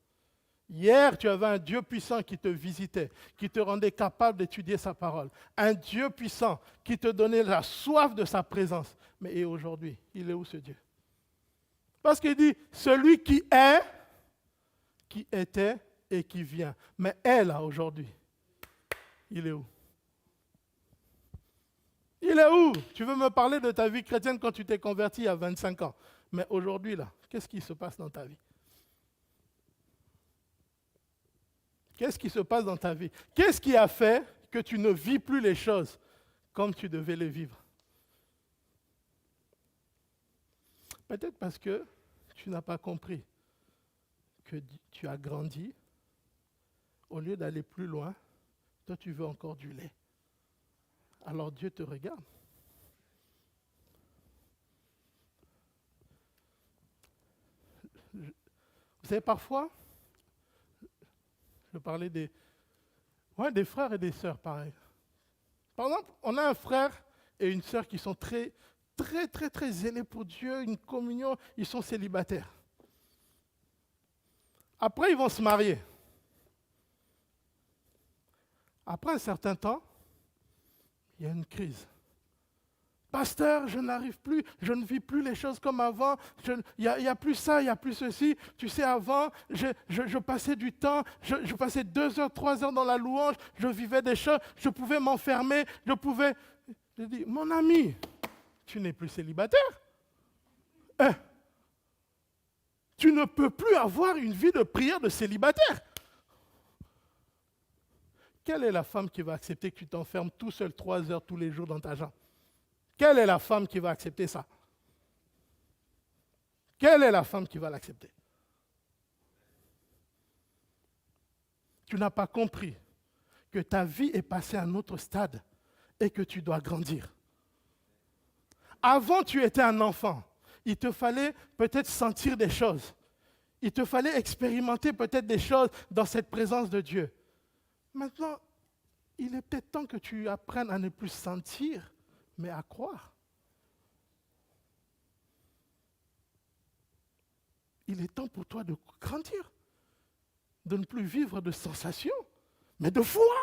Hier, tu avais un Dieu puissant qui te visitait, qui te rendait capable d'étudier sa parole. Un Dieu puissant qui te donnait la soif de sa présence. Mais et aujourd'hui, il est où ce Dieu? Parce qu'il dit, celui qui est, qui était et qui vient. Mais est là aujourd'hui. Il est où? Il est où? Tu veux me parler de ta vie chrétienne quand tu t'es converti il y a 25 ans. Mais aujourd'hui, là, qu'est-ce qui se passe dans ta vie? Qu'est-ce qui se passe dans ta vie? Qu'est-ce qui a fait que tu ne vis plus les choses comme tu devais les vivre? Peut-être parce que tu n'as pas compris que tu as grandi. Au lieu d'aller plus loin, toi, tu veux encore du lait. Alors Dieu te regarde. Vous savez, parfois, je parlais des frères et des sœurs, pareil. Par exemple, on a un frère et une sœur qui sont très zélés pour Dieu, une communion, ils sont célibataires. Après, ils vont se marier. Après un certain temps, il y a une crise. Pasteur, je n'arrive plus, je ne vis plus les choses comme avant, il n'y a plus ça, il n'y a plus ceci. Tu sais, avant, je passais du temps, je passais 2 heures, 3 heures dans la louange, je vivais des choses, je pouvais m'enfermer, Je dis, mon ami, tu n'es plus célibataire. Tu ne peux plus avoir une vie de prière de célibataire. Quelle est la femme qui va accepter que tu t'enfermes tout seul 3 heures tous les jours dans ta chambre? Quelle est la femme qui va accepter ça? Quelle est la femme qui va l'accepter? Tu n'as pas compris que ta vie est passée à un autre stade et que tu dois grandir. Avant, tu étais un enfant. Il te fallait peut-être sentir des choses. Il te fallait expérimenter peut-être des choses dans cette présence de Dieu. Maintenant, il est peut-être temps que tu apprennes à ne plus sentir, mais à croire. Il est temps pour toi de grandir, de ne plus vivre de sensations, mais de foi.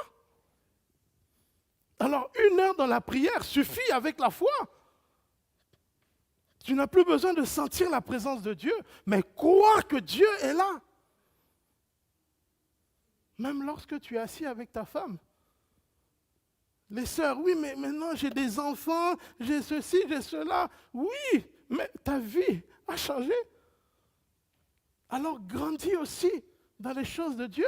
Alors, 1 heure dans la prière suffit avec la foi. Tu n'as plus besoin de sentir la présence de Dieu, mais croire que Dieu est là. Même lorsque tu es assis avec ta femme. Les sœurs, oui, mais maintenant j'ai des enfants, j'ai ceci, j'ai cela. Oui, mais ta vie a changé. Alors grandis aussi dans les choses de Dieu.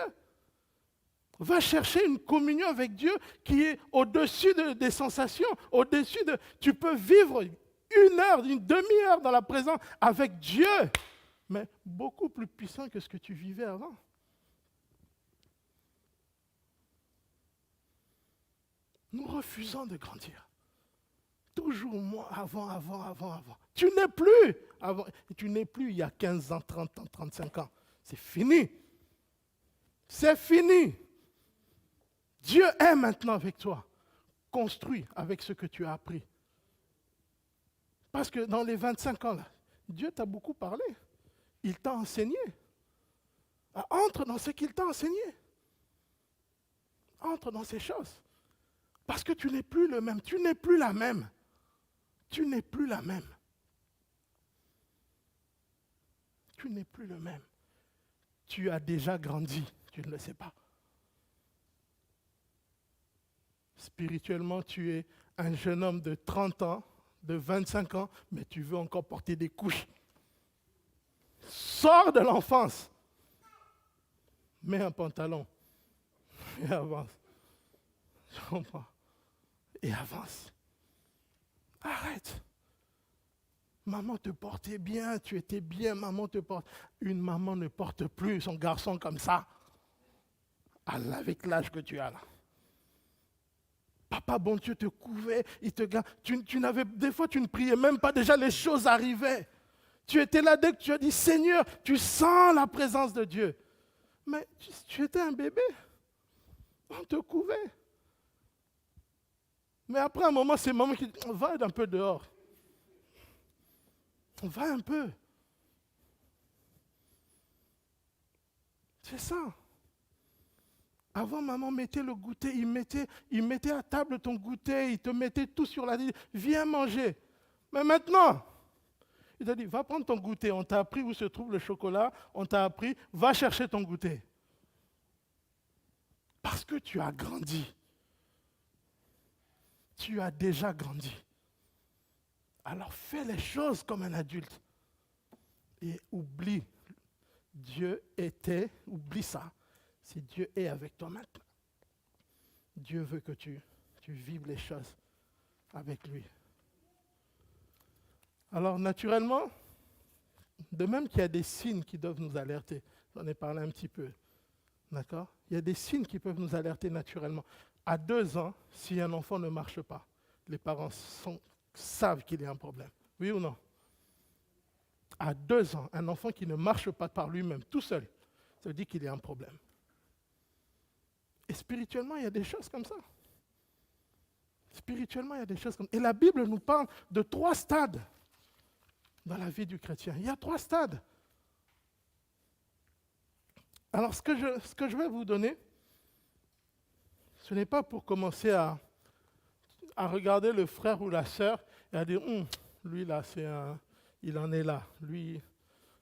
Va chercher une communion avec Dieu qui est au-dessus des sensations, au-dessus de... Tu peux vivre 1 heure, une demi-heure dans la présence avec Dieu, mais beaucoup plus puissant que ce que tu vivais avant. Nous refusons de grandir. Toujours moi, avant. Tu n'es plus avant. Tu n'es plus il y a 15 ans, 30 ans, 35 ans. C'est fini. C'est fini. Dieu est maintenant avec toi. Construis avec ce que tu as appris. Parce que dans les 25 ans, là, Dieu t'a beaucoup parlé. Il t'a enseigné. Entre dans ce qu'il t'a enseigné. Entre dans ces choses. Parce que tu n'es plus le même. Tu n'es plus la même. Tu n'es plus la même. Tu n'es plus le même. Tu as déjà grandi. Tu ne le sais pas. Spirituellement, tu es un jeune homme de 30 ans, de 25 ans, mais tu veux encore porter des couches. Sors de l'enfance. Mets un pantalon. Et avance. Je comprends. Et avance. Arrête. Maman te portait bien, tu étais bien, maman te porte. Une maman ne porte plus son garçon comme ça. Avec l'âge que tu as là. Papa, bon Dieu te couvait, il te garde. Des fois, tu ne priais même pas, déjà les choses arrivaient. Tu étais là dès que tu as dit, Seigneur, tu sens la présence de Dieu. Mais tu étais un bébé. On te couvait. Mais après un moment, c'est maman qui dit, va un peu dehors. Va un peu. C'est ça. Avant, maman mettait le goûter, il mettait à table ton goûter, il te mettait tout sur la table. Viens manger. Mais maintenant, il t'a dit, va prendre ton goûter. On t'a appris où se trouve le chocolat. On t'a appris, va chercher ton goûter. Parce que tu as grandi. Tu as déjà grandi. Alors fais les choses comme un adulte. Et oublie. Dieu était, oublie ça. Si Dieu est avec toi maintenant, Dieu veut que tu vives les choses avec lui. Alors naturellement, de même qu'il y a des signes qui doivent nous alerter, j'en ai parlé un petit peu, d'accord? Il y a des signes qui peuvent nous alerter naturellement. À 2 ans, si un enfant ne marche pas, les parents savent qu'il y a un problème. Oui ou non? À 2 ans, un enfant qui ne marche pas par lui-même, tout seul, ça veut dire qu'il y a un problème. Et spirituellement, il y a des choses comme ça. Spirituellement, il y a des choses comme ça. Et la Bible nous parle de 3 stades dans la vie du chrétien. Il y a 3 stades. Alors, ce que je vais vous donner, ce n'est pas pour commencer à regarder le frère ou la sœur et à dire, lui là, il en est là. Lui,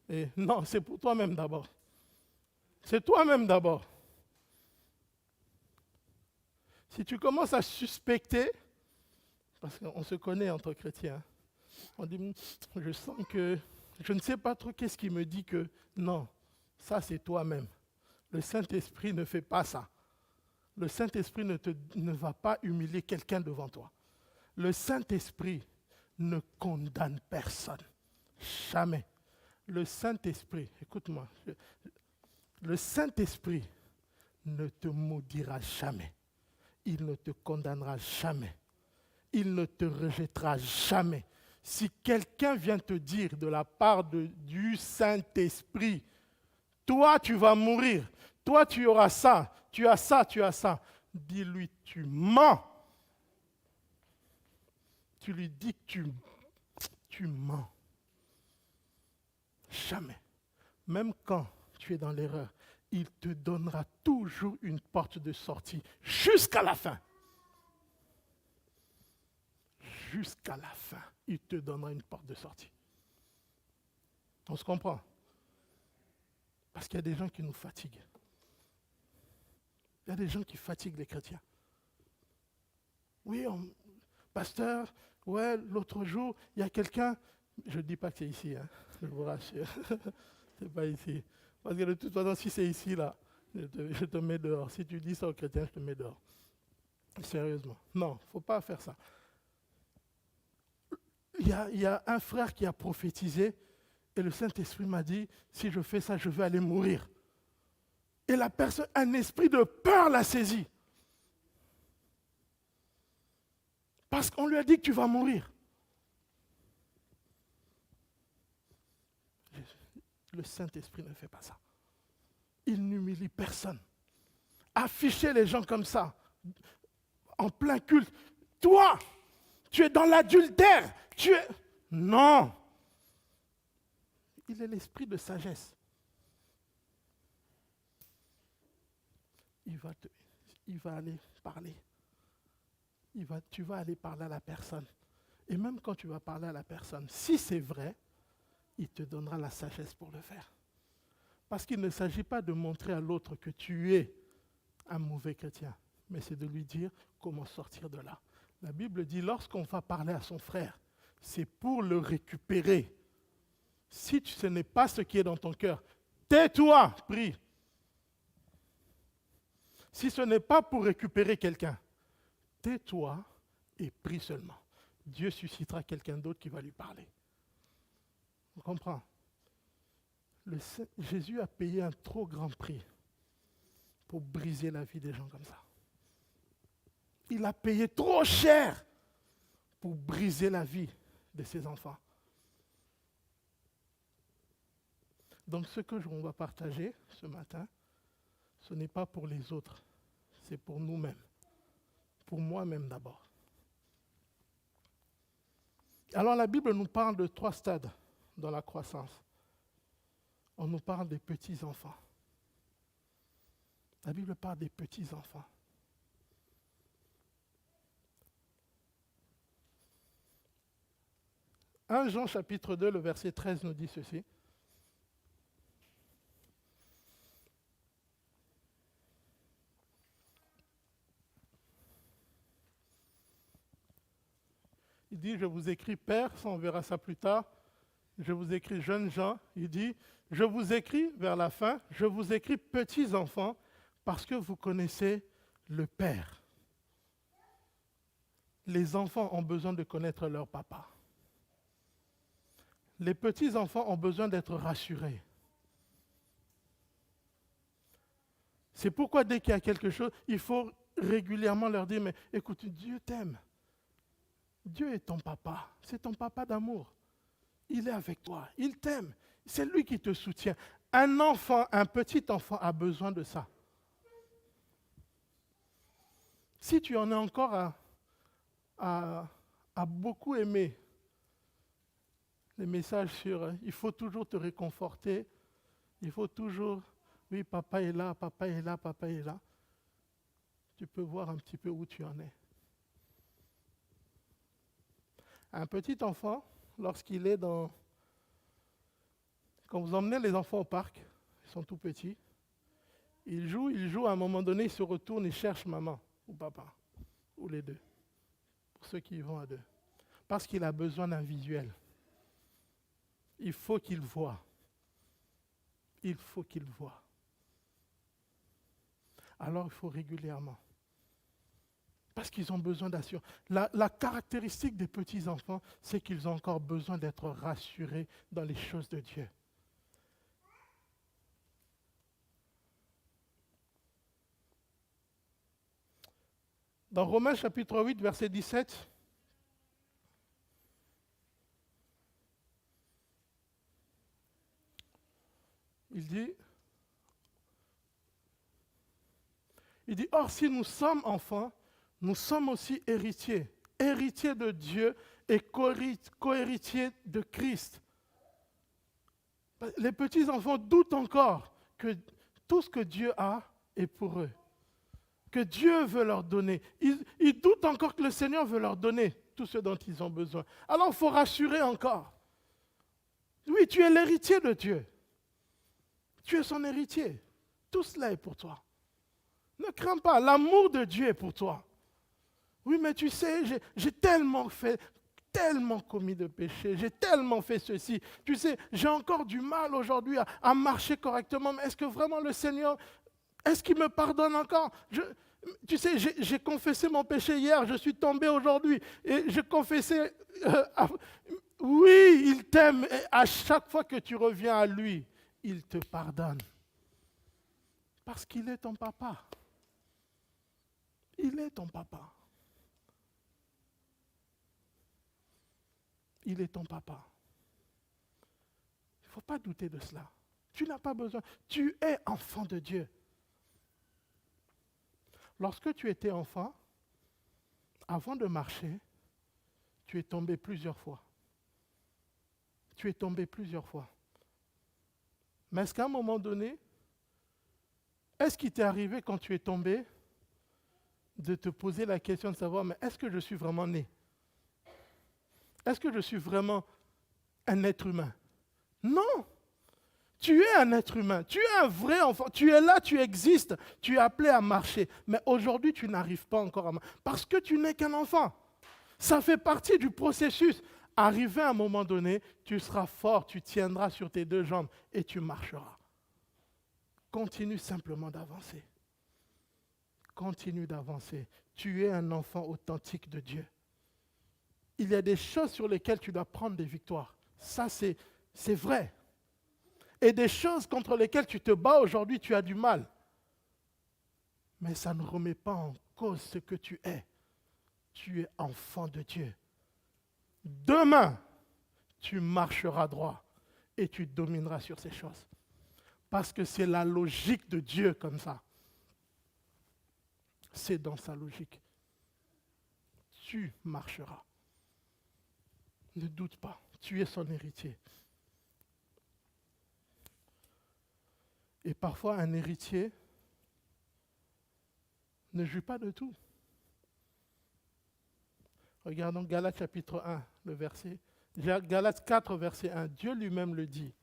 et non, c'est pour toi-même d'abord. C'est toi-même d'abord. Si tu commences à suspecter, parce qu'on se connaît entre chrétiens, on dit, je sens que, je ne sais pas trop qu'est-ce qui me dit que, non, ça c'est toi-même. Le Saint-Esprit ne fait pas ça. Le Saint-Esprit ne va pas humilier quelqu'un devant toi. Le Saint-Esprit ne condamne personne. Jamais. Le Saint-Esprit, écoute-moi, le Saint-Esprit ne te maudira jamais. Il ne te condamnera jamais. Il ne te rejettera jamais. Si quelqu'un vient te dire de la part du Saint-Esprit, toi tu vas mourir, toi tu auras ça, tu as ça, tu as ça, dis-lui tu mens. Tu lui dis que tu mens. Jamais. Même quand tu es dans l'erreur, il te donnera toujours une porte de sortie jusqu'à la fin. Jusqu'à la fin, il te donnera une porte de sortie. On se comprend? Parce qu'il y a des gens qui nous fatiguent. Il y a des gens qui fatiguent les chrétiens. Oui, pasteur, ouais, l'autre jour, il y a quelqu'un, je ne dis pas que c'est ici, hein, je vous rassure, c'est pas ici. Parce que de toute façon, si c'est ici, là, Je te mets dehors. Si tu dis ça aux chrétiens, je te mets dehors. Sérieusement. Non, il ne faut pas faire ça. Il y a un frère qui a prophétisé et le Saint-Esprit m'a dit, si je fais ça, je vais aller mourir. Et la personne, un esprit de peur l'a saisi. Parce qu'on lui a dit que tu vas mourir. Le Saint-Esprit ne fait pas ça. Il n'humilie personne. Afficher les gens comme ça, en plein culte. Toi, tu es dans l'adultère. Non. Il est l'esprit de sagesse. Il va aller parler. Tu vas aller parler à la personne. Et même quand tu vas parler à la personne, si c'est vrai, il te donnera la sagesse pour le faire. Parce qu'il ne s'agit pas de montrer à l'autre que tu es un mauvais chrétien, mais c'est de lui dire comment sortir de là. La Bible dit, lorsqu'on va parler à son frère, c'est pour le récupérer. Si ce n'est pas ce qui est dans ton cœur, tais-toi, prie. Si ce n'est pas pour récupérer quelqu'un, tais-toi et prie seulement. Dieu suscitera quelqu'un d'autre qui va lui parler. On comprend? Jésus a payé un trop grand prix pour briser la vie des gens comme ça. Il a payé trop cher pour briser la vie de ses enfants. Donc ce que on va partager ce matin, ce n'est pas pour les autres, c'est pour nous-mêmes, pour moi-même d'abord. Alors la Bible nous parle de 3 stades dans la croissance. On nous parle des petits-enfants. La Bible parle des petits-enfants. « 1 Jean chapitre 2, le verset 13 nous dit ceci. Il dit, je vous écris Père, ça on verra ça plus tard, je vous écris jeunes gens, il dit, je vous écris vers la fin, je vous écris petits enfants, parce que vous connaissez le Père. Les enfants ont besoin de connaître leur papa. Les petits enfants ont besoin d'être rassurés. C'est pourquoi dès qu'il y a quelque chose, il faut régulièrement leur dire, mais écoute, Dieu t'aime. Dieu est ton papa, c'est ton papa d'amour. Il est avec toi, il t'aime, c'est lui qui te soutient. Un enfant, un petit enfant a besoin de ça. Si tu en es encore à beaucoup aimer les messages sur il faut toujours te réconforter, il faut toujours, oui, papa est là, papa est là, papa est là, tu peux voir un petit peu où tu en es. Un petit enfant, lorsqu'il est dans... Quand vous emmenez les enfants au parc, ils sont tout petits, ils jouent, à un moment donné, ils se retournent, ils cherchent maman ou papa, ou les deux, pour ceux qui y vont à deux. Parce qu'il a besoin d'un visuel. Il faut qu'il voie. Il faut qu'il voie. Alors il faut régulièrement. Parce qu'ils ont besoin d'assurance. La caractéristique des petits-enfants, c'est qu'ils ont encore besoin d'être rassurés dans les choses de Dieu. Dans Romains chapitre 8, verset 17, il dit, or si nous sommes enfants, nous sommes aussi héritiers, héritiers de Dieu et co-héritiers de Christ. Les petits-enfants doutent encore que tout ce que Dieu a est pour eux, que Dieu veut leur donner. Ils doutent encore que le Seigneur veut leur donner tout ce dont ils ont besoin. Alors il faut rassurer encore. Oui, tu es l'héritier de Dieu. Tu es son héritier. Tout cela est pour toi. Ne crains pas, l'amour de Dieu est pour toi. Oui, mais tu sais, j'ai tellement commis de péchés, j'ai tellement fait ceci. Tu sais, j'ai encore du mal aujourd'hui à marcher correctement, mais est-ce que vraiment le Seigneur... Est-ce qu'il me pardonne encore? Tu sais, j'ai confessé mon péché hier, je suis tombé aujourd'hui. Et je confessais, oui, il t'aime. Et à chaque fois que tu reviens à lui, il te pardonne. Parce qu'il est ton papa. Il est ton papa. Il est ton papa. Il ne faut pas douter de cela. Tu n'as pas besoin. Tu es enfant de Dieu. Lorsque tu étais enfant, avant de marcher, tu es tombé plusieurs fois. Tu es tombé plusieurs fois. Mais est-ce qu'à un moment donné, est-ce qu'il t'est arrivé quand tu es tombé de te poser la question de savoir, mais est-ce que je suis vraiment né? Est-ce que je suis vraiment un être humain? Non! Tu es un être humain, tu es un vrai enfant, tu es là, tu existes, tu es appelé à marcher. Mais aujourd'hui, tu n'arrives pas encore à marcher parce que tu n'es qu'un enfant. Ça fait partie du processus. Arrivé à un moment donné, tu seras fort, tu tiendras sur tes deux jambes et tu marcheras. Continue simplement d'avancer. Continue d'avancer. Tu es un enfant authentique de Dieu. Il y a des choses sur lesquelles tu dois prendre des victoires. Ça, c'est vrai. Et des choses contre lesquelles tu te bats aujourd'hui, tu as du mal. Mais ça ne remet pas en cause ce que tu es. Tu es enfant de Dieu. Demain, tu marcheras droit et tu domineras sur ces choses. Parce que c'est la logique de Dieu comme ça. C'est dans sa logique. Tu marcheras. Ne doute pas, tu es son héritier. Et parfois, un héritier ne jouit pas de tout. Regardons Galates chapitre 1, le verset. Galates 4, verset 1. Dieu lui-même le dit.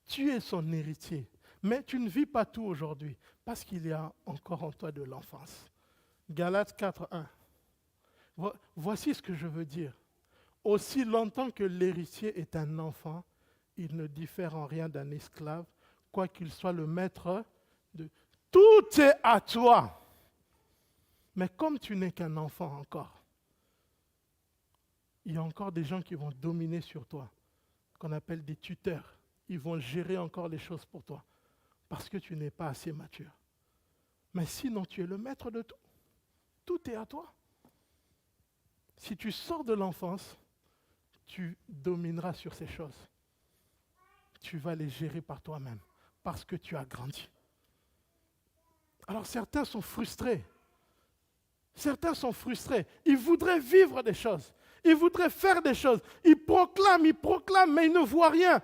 Tu es son héritier, mais tu ne vis pas tout aujourd'hui, parce qu'il y a encore en toi de l'enfance. Galates 4, 1. Voici ce que je veux dire. Aussi longtemps que l'héritier est un enfant, il ne diffère en rien d'un esclave, quoiqu'il soit le maître de... Tout est à toi. Mais comme tu n'es qu'un enfant encore, il y a encore des gens qui vont dominer sur toi, qu'on appelle des tuteurs. Ils vont gérer encore les choses pour toi, parce que tu n'es pas assez mature. Mais sinon, tu es le maître de tout. Tout est à toi. Si tu sors de l'enfance, tu domineras sur ces choses. Tu vas les gérer par toi-même, parce que tu as grandi. Alors certains sont frustrés. Certains sont frustrés. Ils voudraient vivre des choses. Ils voudraient faire des choses. Ils proclament, mais ils ne voient rien.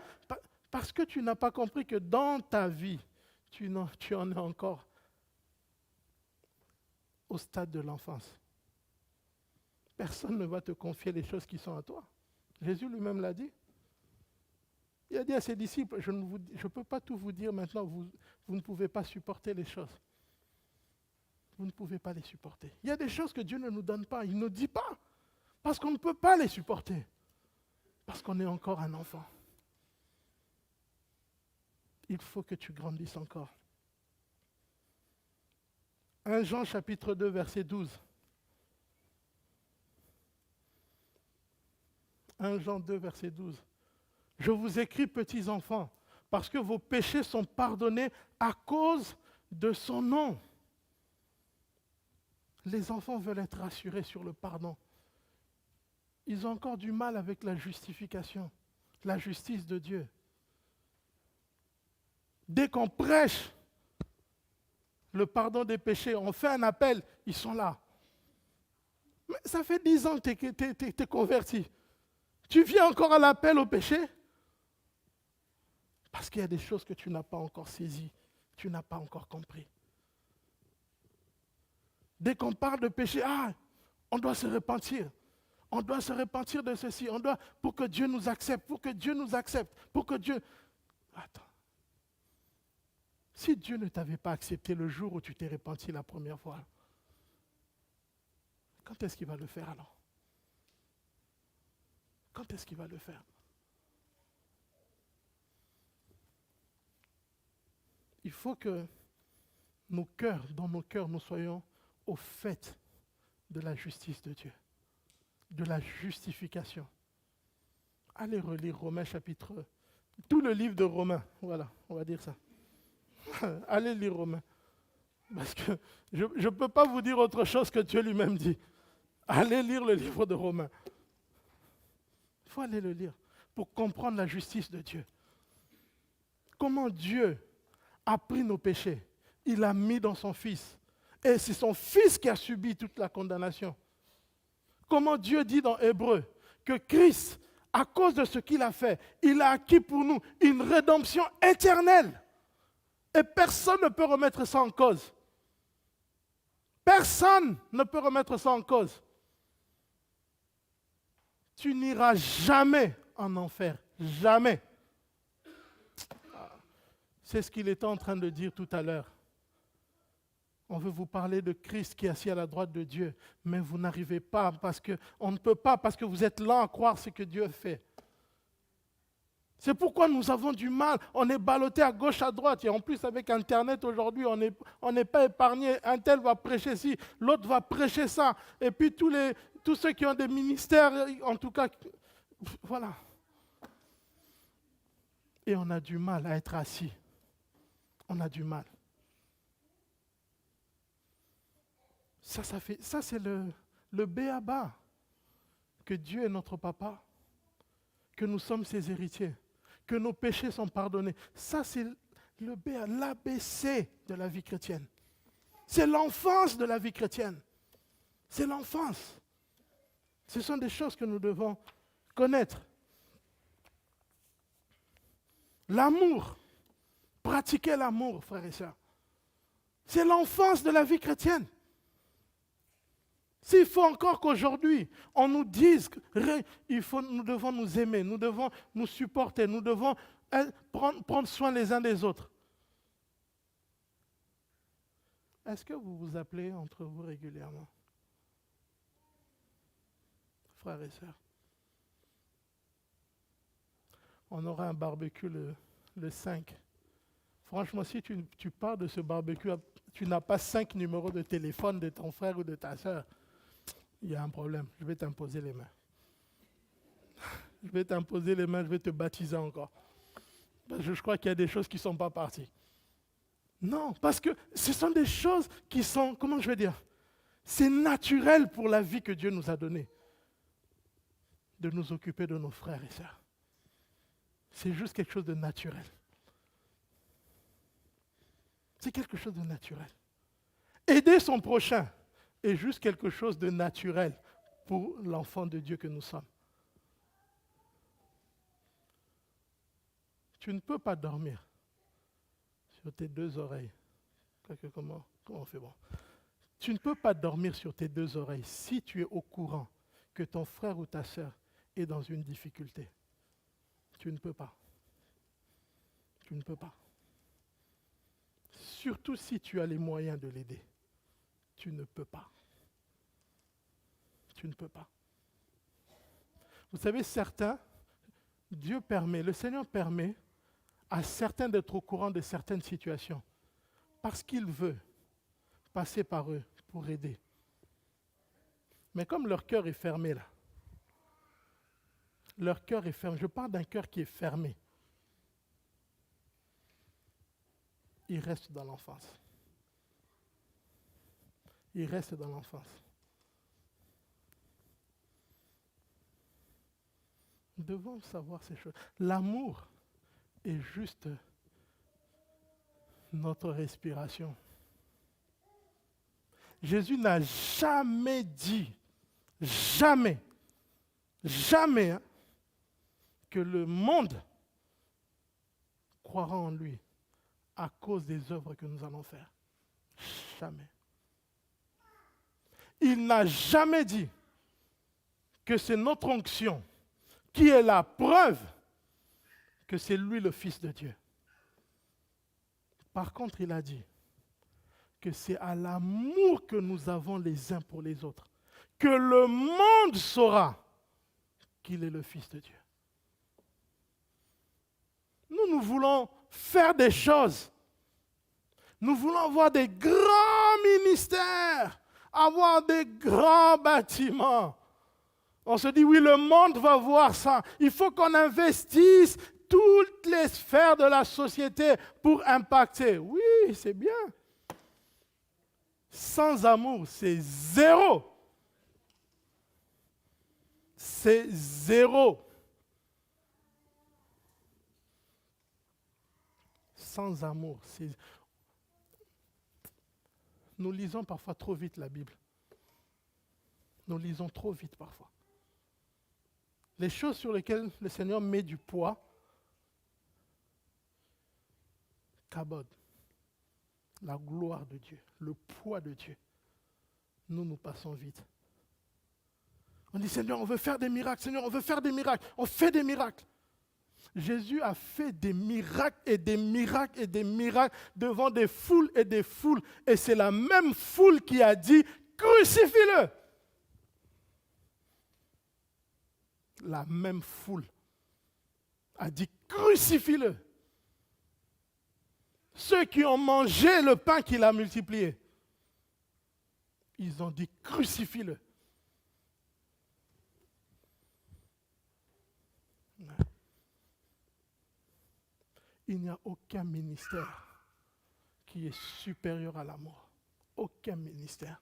Parce que tu n'as pas compris que dans ta vie, tu en es encore au stade de l'enfance. Personne ne va te confier les choses qui sont à toi. Jésus lui-même l'a dit. Il a dit à ses disciples, je ne peux pas tout vous dire maintenant, vous ne pouvez pas supporter les choses. Vous ne pouvez pas les supporter. Il y a des choses que Dieu ne nous donne pas, il ne nous dit pas, parce qu'on ne peut pas les supporter, parce qu'on est encore un enfant. Il faut que tu grandisses encore. 1 Jean chapitre 2, verset 12. 1 Jean 2, verset 12. Je vous écris, petits enfants, parce que vos péchés sont pardonnés à cause de son nom. Les enfants veulent être rassurés sur le pardon. Ils ont encore du mal avec la justification, la justice de Dieu. Dès qu'on prêche le pardon des péchés, on fait un appel, ils sont là. Mais ça fait 10 ans que tu es converti. Tu viens encore à l'appel au péché? Parce qu'il y a des choses que tu n'as pas encore saisies, tu n'as pas encore compris. Dès qu'on parle de péché, on doit se repentir. On doit se repentir de ceci. Pour que Dieu nous accepte, pour que Dieu... Attends. Si Dieu ne t'avait pas accepté le jour où tu t'es repenti la première fois, quand est-ce qu'il va le faire alors? Quand est-ce qu'il va le faire? Il faut que dans nos cœurs, nous soyons au fait de la justice de Dieu, de la justification. Allez relire Romains chapitre, tout le livre de Romains, voilà, on va dire ça. Allez lire Romains. Parce que je ne peux pas vous dire autre chose que Dieu lui-même dit. Allez lire le livre de Romains. Il faut aller le lire pour comprendre la justice de Dieu. Comment Dieu a pris nos péchés, il l'a mis dans son Fils. Et c'est son Fils qui a subi toute la condamnation. Comment Dieu dit dans Hébreux que Christ, à cause de ce qu'il a fait, il a acquis pour nous une rédemption éternelle. Et personne ne peut remettre ça en cause. Personne ne peut remettre ça en cause. Tu n'iras jamais en enfer. Jamais. C'est ce qu'il était en train de dire tout à l'heure. On veut vous parler de Christ qui est assis à la droite de Dieu, mais vous n'arrivez pas on ne peut pas parce que vous êtes lents à croire ce que Dieu fait. C'est pourquoi nous avons du mal. On est ballotté à gauche, à droite. Et en plus, avec Internet aujourd'hui, on n'est pas épargné. Un tel va prêcher ci, l'autre va prêcher ça. Et puis tous ceux qui ont des ministères, en tout cas, voilà. Et on a du mal à être assis. On a du mal. Ça c'est le b.a.-ba. Que Dieu est notre papa, que nous sommes ses héritiers, que nos péchés sont pardonnés. Ça, c'est l'ABC de la vie chrétienne. C'est l'enfance de la vie chrétienne. C'est l'enfance. Ce sont des choses que nous devons connaître. L'amour. Pratiquer l'amour, frères et sœurs. C'est l'enfance de la vie chrétienne. S'il faut encore qu'aujourd'hui, on nous dise nous devons nous aimer, nous devons nous supporter, nous devons prendre soin les uns des autres. Est-ce que vous vous appelez entre vous régulièrement? Frères et sœurs. On aura un barbecue le 5. Franchement, si tu pars de ce barbecue, tu n'as pas 5 numéros de téléphone de ton frère ou de ta sœur. Il y a un problème, je vais t'imposer les mains. Je vais t'imposer les mains, je vais te baptiser encore. Parce que je crois qu'il y a des choses qui ne sont pas parties. Non, parce que ce sont des choses qui sont, comment je vais dire, c'est naturel pour la vie que Dieu nous a donnée. De nous occuper de nos frères et sœurs. C'est juste quelque chose de naturel. C'est quelque chose de naturel. Aider son prochain est juste quelque chose de naturel pour l'enfant de Dieu que nous sommes. Tu ne peux pas dormir sur tes deux oreilles. Comment on fait bon? Tu ne peux pas dormir sur tes deux oreilles si tu es au courant que ton frère ou ta sœur est dans une difficulté. Tu ne peux pas. Tu ne peux pas. Surtout si tu as les moyens de l'aider. Tu ne peux pas. Tu ne peux pas. Vous savez, certains, le Seigneur permet à certains d'être au courant de certaines situations parce qu'il veut passer par eux pour aider. Mais comme leur cœur est fermé là, leur cœur est fermé, je parle d'un cœur qui est fermé, ils restent dans l'enfance. Ils restent dans l'enfance. Nous devons savoir ces choses. L'amour est juste notre respiration. Jésus n'a jamais dit, jamais, que le monde croira en lui à cause des œuvres que nous allons faire. Jamais. Il n'a jamais dit que c'est notre onction qui est la preuve que c'est lui le Fils de Dieu. Par contre, il a dit que c'est à l'amour que nous avons les uns pour les autres que le monde saura qu'il est le Fils de Dieu. Nous voulons faire des choses. Nous voulons avoir des grands ministères, avoir des grands bâtiments. On se dit, oui, le monde va voir ça. Il faut qu'on investisse toutes les sphères de la société pour impacter. Oui, c'est bien. Sans amour, c'est zéro. C'est zéro. Sans amour, c'est... Nous lisons parfois trop vite la Bible. Nous lisons trop vite parfois. Les choses sur lesquelles le Seigneur met du poids, kabod, la gloire de Dieu, le poids de Dieu. Nous passons vite. On dit, Seigneur, on veut faire des miracles. Seigneur, on veut faire des miracles. On fait des miracles. Jésus a fait des miracles et des miracles et des miracles devant des foules et des foules. Et c'est la même foule qui a dit, crucifie-le. La même foule a dit, crucifie-le. Ceux qui ont mangé le pain qu'il a multiplié, ils ont dit, crucifie-le. Il n'y a aucun ministère qui est supérieur à l'amour. Aucun ministère,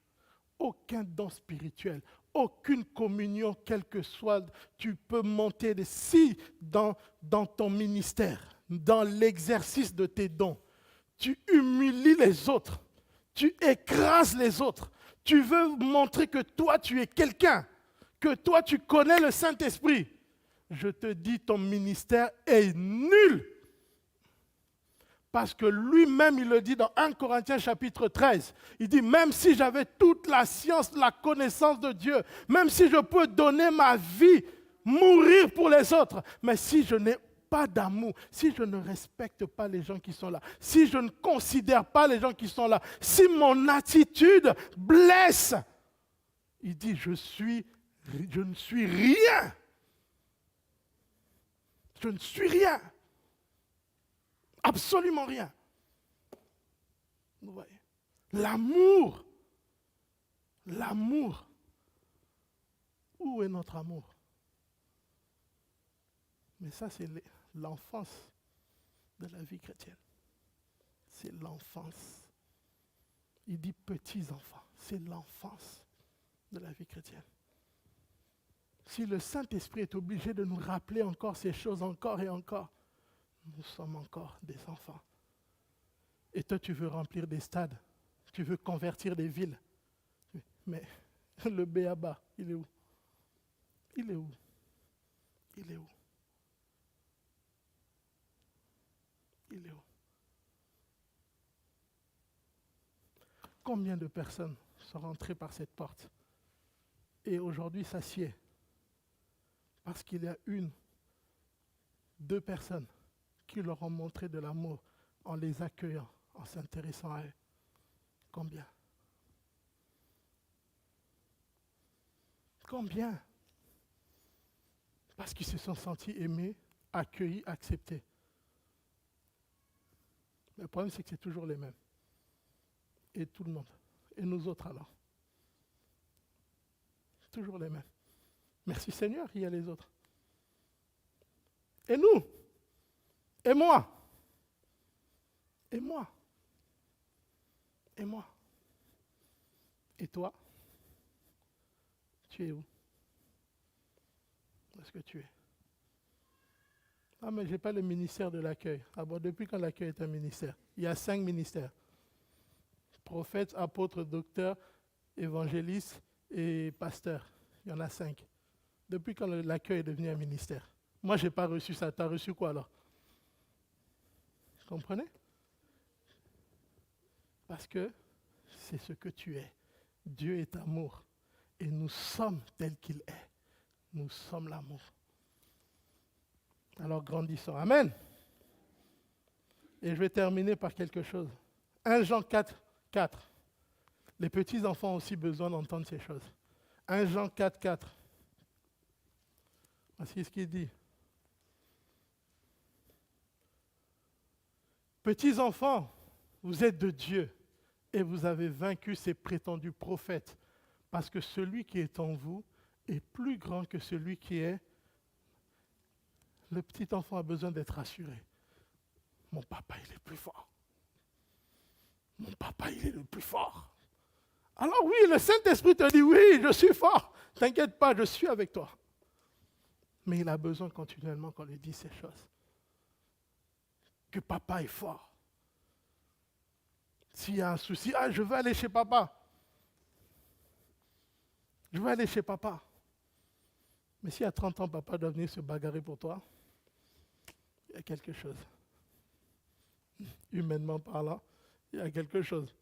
aucun don spirituel, aucune communion, quelle que soit, tu peux monter si dans ton ministère, dans l'exercice de tes dons, tu humilies les autres, tu écrases les autres, tu veux montrer que toi tu es quelqu'un, que toi tu connais le Saint-Esprit. Je te dis, ton ministère est nul. Parce que lui-même, il le dit dans 1 Corinthiens chapitre 13. Il dit, même si j'avais toute la science, la connaissance de Dieu, même si je peux donner ma vie, mourir pour les autres, mais si je n'ai pas d'amour, si je ne respecte pas les gens qui sont là, si je ne considère pas les gens qui sont là, si mon attitude blesse, il dit, je ne suis rien. Je ne suis rien. Absolument rien. Vous voyez? L'amour. L'amour. Où est notre amour? Mais ça, c'est l'enfance de la vie chrétienne. C'est l'enfance. Il dit petits enfants. C'est l'enfance de la vie chrétienne. Si le Saint-Esprit est obligé de nous rappeler encore ces choses encore et encore, nous sommes encore des enfants. Et toi, tu veux remplir des stades. Tu veux convertir des villes. Mais le B.A.B.A., il est où? Il est où? Il est où? Il est où? Combien de personnes sont rentrées par cette porte et aujourd'hui s'assiedent parce qu'il y a deux personnes qui leur ont montré de l'amour en les accueillant, en s'intéressant à eux. Combien? Combien? Parce qu'ils se sont sentis aimés, accueillis, acceptés. Mais le problème, c'est que c'est toujours les mêmes. Et tout le monde. Et nous autres alors? Toujours les mêmes. Merci Seigneur, il y a les autres. Et nous? Et moi? Et moi? Et moi? Et toi? Tu es où? Où est-ce que tu es? Ah, mais je n'ai pas le ministère de l'accueil. Ah bon, depuis quand l'accueil est un ministère? Il y a 5 ministères. Prophète, apôtre, docteur, évangéliste et pasteur. Il y en a 5. Depuis quand l'accueil est devenu un ministère? Moi, je n'ai pas reçu ça. Tu as reçu quoi alors? Vous comprenez? Parce que c'est ce que tu es. Dieu est amour. Et nous sommes tels qu'il est. Nous sommes l'amour. Alors grandissons. Amen. Et je vais terminer par quelque chose. 1 Jean 4, 4. Les petits enfants ont aussi besoin d'entendre ces choses. 1 Jean 4, 4. Voici ce qu'il dit. Petits enfants, vous êtes de Dieu et vous avez vaincu ces prétendus prophètes, parce que celui qui est en vous est plus grand que celui qui est. Le petit enfant a besoin d'être rassuré. Mon papa, il est plus fort. Mon papa, il est le plus fort. Alors oui, le Saint-Esprit te dit, oui, je suis fort. T'inquiète pas, je suis avec toi. Mais il a besoin continuellement qu'on lui dise ces choses. Que papa est fort. S'il y a un souci, je veux aller chez papa. Je veux aller chez papa. Mais si à 30 ans, papa doit venir se bagarrer pour toi, il y a quelque chose. Humainement parlant, il y a quelque chose.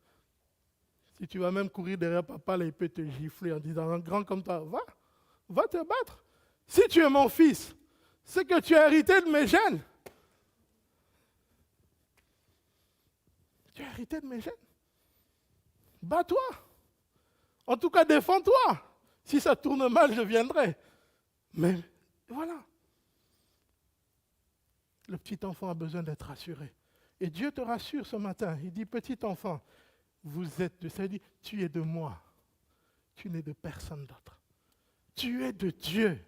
Si tu vas même courir derrière papa, là, il peut te gifler en disant, un grand comme toi, va te battre. Si tu es mon fils, c'est que tu as hérité de mes gènes. Tu as hérité de mes gènes. Bats-toi. En tout cas, défends-toi. Si ça tourne mal, je viendrai. Mais voilà. Le petit enfant a besoin d'être rassuré. Et Dieu te rassure ce matin. Il dit, petit enfant, vous êtes de... Ça dit, tu es de moi. Tu n'es de personne d'autre. Tu es de Dieu.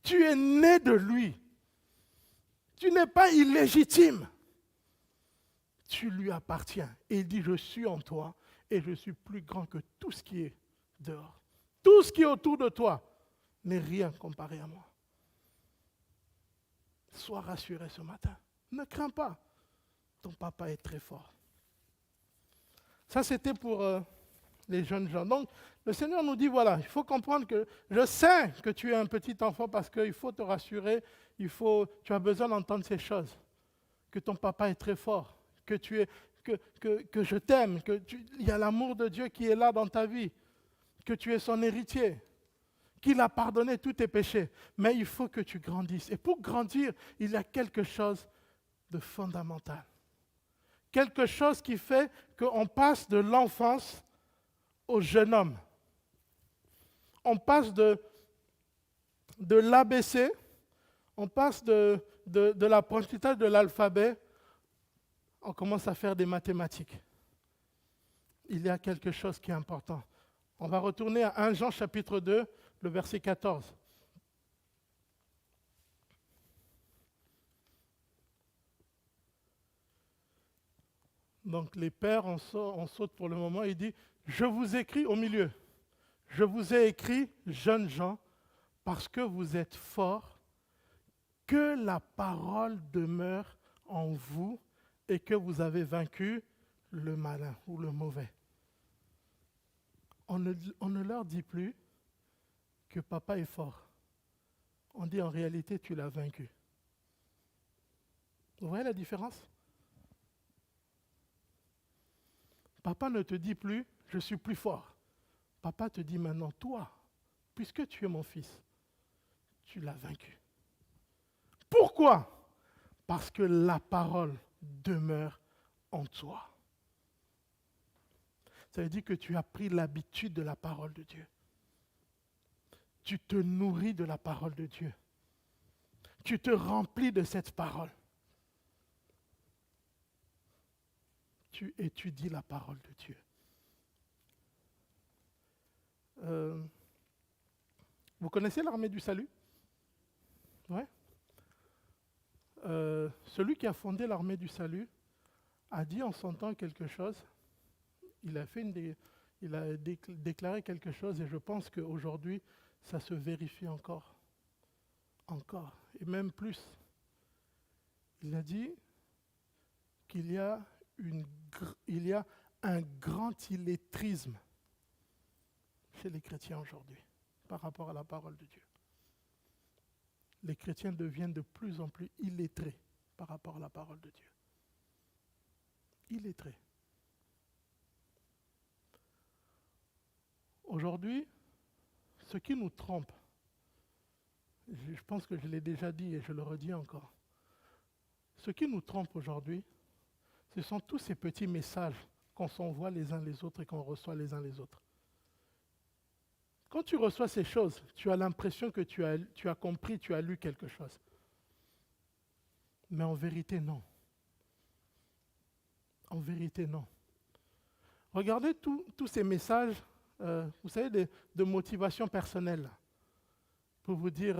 Tu es né de lui. Tu n'es pas illégitime. Tu lui appartiens. Et il dit, je suis en toi et je suis plus grand que tout ce qui est dehors. Tout ce qui est autour de toi n'est rien comparé à moi. Sois rassuré ce matin. Ne crains pas. Ton papa est très fort. Ça, c'était pour les jeunes gens. Donc, le Seigneur nous dit, voilà, il faut comprendre que je sais que tu es un petit enfant parce qu'il faut te rassurer, tu as besoin d'entendre ces choses. Que ton papa est très fort, que je t'aime, qu'il y a l'amour de Dieu qui est là dans ta vie, que tu es son héritier, qu'il a pardonné tous tes péchés. Mais il faut que tu grandisses. Et pour grandir, il y a quelque chose de fondamental. Quelque chose qui fait qu'on passe de l'enfance au jeune homme. On passe de l'ABC, on passe de l'apprentissage de l'alphabet, on commence à faire des mathématiques. Il y a quelque chose qui est important. On va retourner à 1 Jean chapitre 2, le verset 14. Donc les pères, on saute pour le moment, il dit, je vous écris au milieu. Je vous ai écrit, jeunes gens, parce que vous êtes forts, que la parole demeure en vous et que vous avez vaincu le malin ou le mauvais. On ne leur dit plus que papa est fort. On dit en réalité, tu l'as vaincu. Vous voyez la différence? Papa ne te dit plus, je suis plus fort. Papa te dit maintenant, toi, puisque tu es mon fils, tu l'as vaincu. Pourquoi? Parce que la parole demeure en toi. Ça veut dire que tu as pris l'habitude de la parole de Dieu. Tu te nourris de la parole de Dieu. Tu te remplis de cette parole. Tu étudies la parole de Dieu. Vous connaissez l'armée du salut? Ouais. Celui qui a fondé l'armée du salut a dit en son temps quelque chose. Il a déclaré quelque chose et je pense qu'aujourd'hui, ça se vérifie encore. Encore. Et même plus. Il a dit qu'il y a un grand illettrisme chez les chrétiens aujourd'hui par rapport à la parole de Dieu. Les chrétiens deviennent de plus en plus illettrés par rapport à la parole de Dieu. Illettrés. Aujourd'hui, ce qui nous trompe, je pense que je l'ai déjà dit et je le redis encore, ce qui nous trompe aujourd'hui, ce sont tous ces petits messages qu'on s'envoie les uns les autres et qu'on reçoit les uns les autres. Quand tu reçois ces choses, tu as l'impression que tu as compris, tu as lu quelque chose. Mais en vérité, non. En vérité, non. Regardez tous ces messages, vous savez, de motivation personnelle, là, pour vous dire,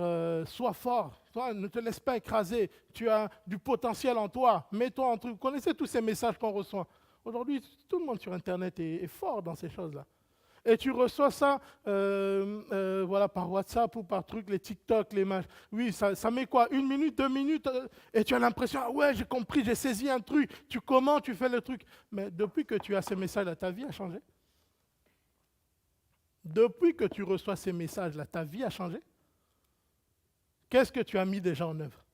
sois fort, toi, ne te laisse pas écraser, tu as du potentiel en toi, mets-toi en truc. Vous connaissez tous ces messages qu'on reçoit. Aujourd'hui, tout le monde sur Internet est fort dans ces choses-là. Et tu reçois ça voilà, par WhatsApp ou par truc, les TikTok, les matchs. Oui, ça met quoi? 1 minute, 2 minutes et tu as l'impression, ah ouais, j'ai compris, j'ai saisi un truc. Tu commences, tu fais le truc. Mais depuis que tu as ces messages-là, ta vie a changé? Depuis que tu reçois ces messages-là, ta vie a changé? Qu'est-ce que tu as mis déjà en œuvre?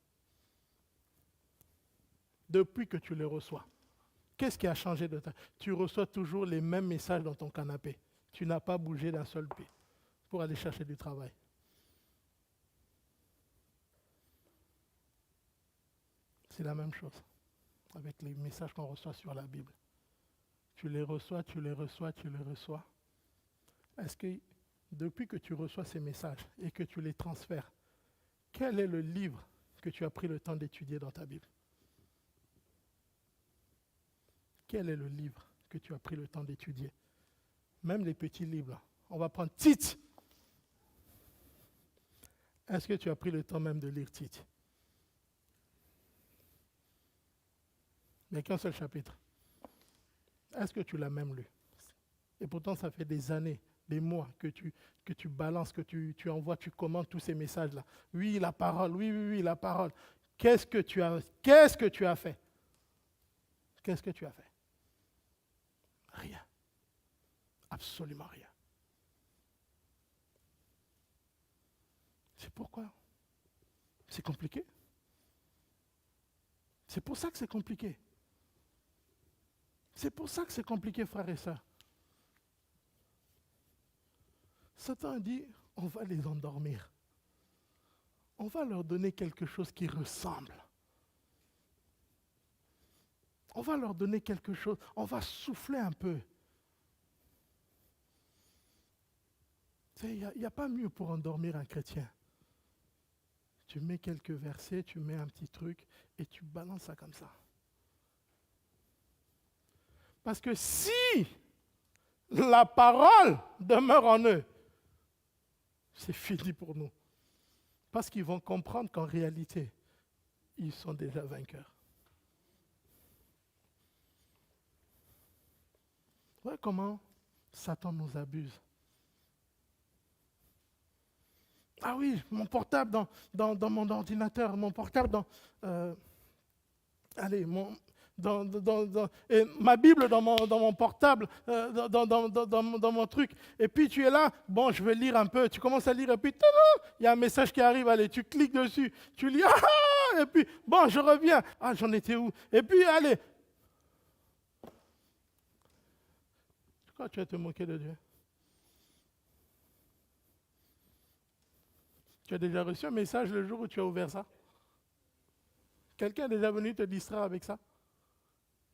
Depuis que tu les reçois. Qu'est-ce qui a changé de ta vie? Tu reçois toujours les mêmes messages dans ton canapé. Tu n'as pas bougé d'un seul pied pour aller chercher du travail. C'est la même chose avec les messages qu'on reçoit sur la Bible. Tu les reçois, tu les reçois, tu les reçois. Est-ce que depuis que tu reçois ces messages et que tu les transfères, quel est le livre que tu as pris le temps d'étudier dans ta Bible? Quel est le livre que tu as pris le temps d'étudier? Même les petits livres, là. On va prendre Tite. Est-ce que tu as pris le temps même de lire Tite? Il n'y a qu'un seul chapitre. Est-ce que tu l'as même lu? Et pourtant, ça fait des années, des mois que tu balances, que tu envoies, tu commandes tous ces messages-là. Oui, la parole, oui, la parole. Qu'est-ce que tu as fait? Qu'est-ce que tu as fait? Rien. Absolument rien. C'est pourquoi? C'est compliqué. C'est pour ça que c'est compliqué. C'est pour ça que c'est compliqué, frères et sœurs. Satan a dit, on va les endormir. On va leur donner quelque chose qui ressemble. On va leur donner quelque chose, on va souffler un peu. Il n'y a pas mieux pour endormir un chrétien. Tu mets quelques versets, tu mets un petit truc et tu balances ça comme ça. Parce que si la parole demeure en eux, c'est fini pour nous. Parce qu'ils vont comprendre qu'en réalité, ils sont déjà vainqueurs. Voilà comment Satan nous abuse. Ah oui, mon portable dans mon ordinateur, mon portable ma Bible dans mon portable, dans mon truc. Et puis tu es là, bon, je vais lire un peu. Tu commences à lire et puis, il y a un message qui arrive, allez, tu cliques dessus, tu lis, et puis, bon, je reviens. Ah, j'en étais où? Et puis, allez. Pourquoi tu vas te moquer de Dieu? Tu as déjà reçu un message le jour où tu as ouvert ça? Quelqu'un est déjà venu te distraire avec ça?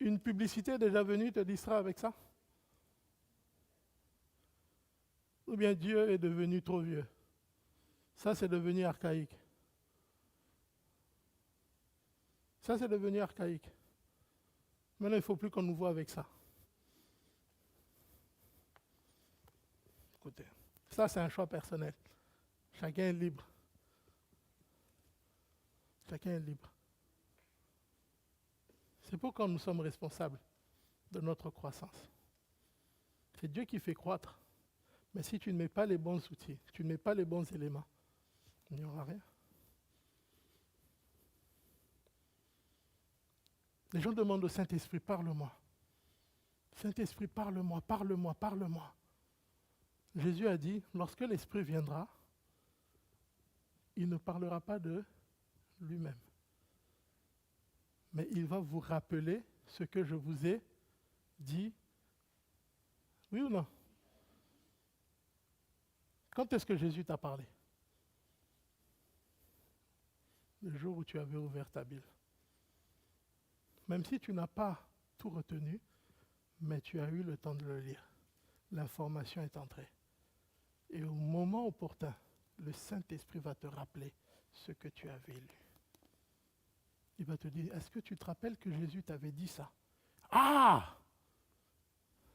Une publicité est déjà venue te distraire avec ça? Ou bien Dieu est devenu trop vieux? Ça, c'est devenu archaïque. Ça, c'est devenu archaïque. Maintenant, il ne faut plus qu'on nous voit avec ça. Écoutez, ça, c'est un choix personnel. Chacun est libre. Chacun est libre. C'est pourquoi nous sommes responsables de notre croissance. C'est Dieu qui fait croître. Mais si tu ne mets pas les bons outils, tu ne mets pas les bons éléments, il n'y aura rien. Les gens demandent au Saint-Esprit, parle-moi. Saint-Esprit, parle-moi, parle-moi, parle-moi. Jésus a dit, lorsque l'Esprit viendra, il ne parlera pas de lui-même. Mais il va vous rappeler ce que je vous ai dit. Oui ou non? Quand est-ce que Jésus t'a parlé? Le jour où tu avais ouvert ta Bible. Même si tu n'as pas tout retenu, mais tu as eu le temps de le lire. L'information est entrée. Et au moment opportun, le Saint-Esprit va te rappeler ce que tu avais lu. Il va te dire, est-ce que tu te rappelles que Jésus t'avait dit ça? Ah!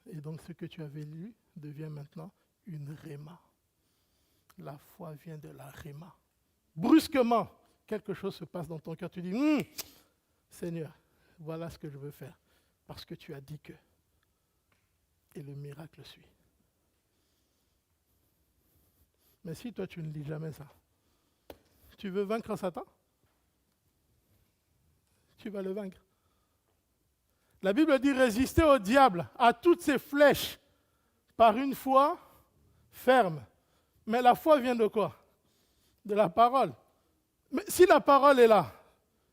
Et donc ce que tu avais lu devient maintenant une réma. La foi vient de la réma. Brusquement, quelque chose se passe dans ton cœur. Tu dis, Seigneur, voilà ce que je veux faire. Parce que tu as dit que. Et le miracle suit. Mais si toi, tu ne lis jamais ça, tu veux vaincre Satan? Tu vas le vaincre. La Bible dit résister au diable, à toutes ses flèches, par une foi ferme. Mais la foi vient de quoi? De la parole. Mais si la parole est là,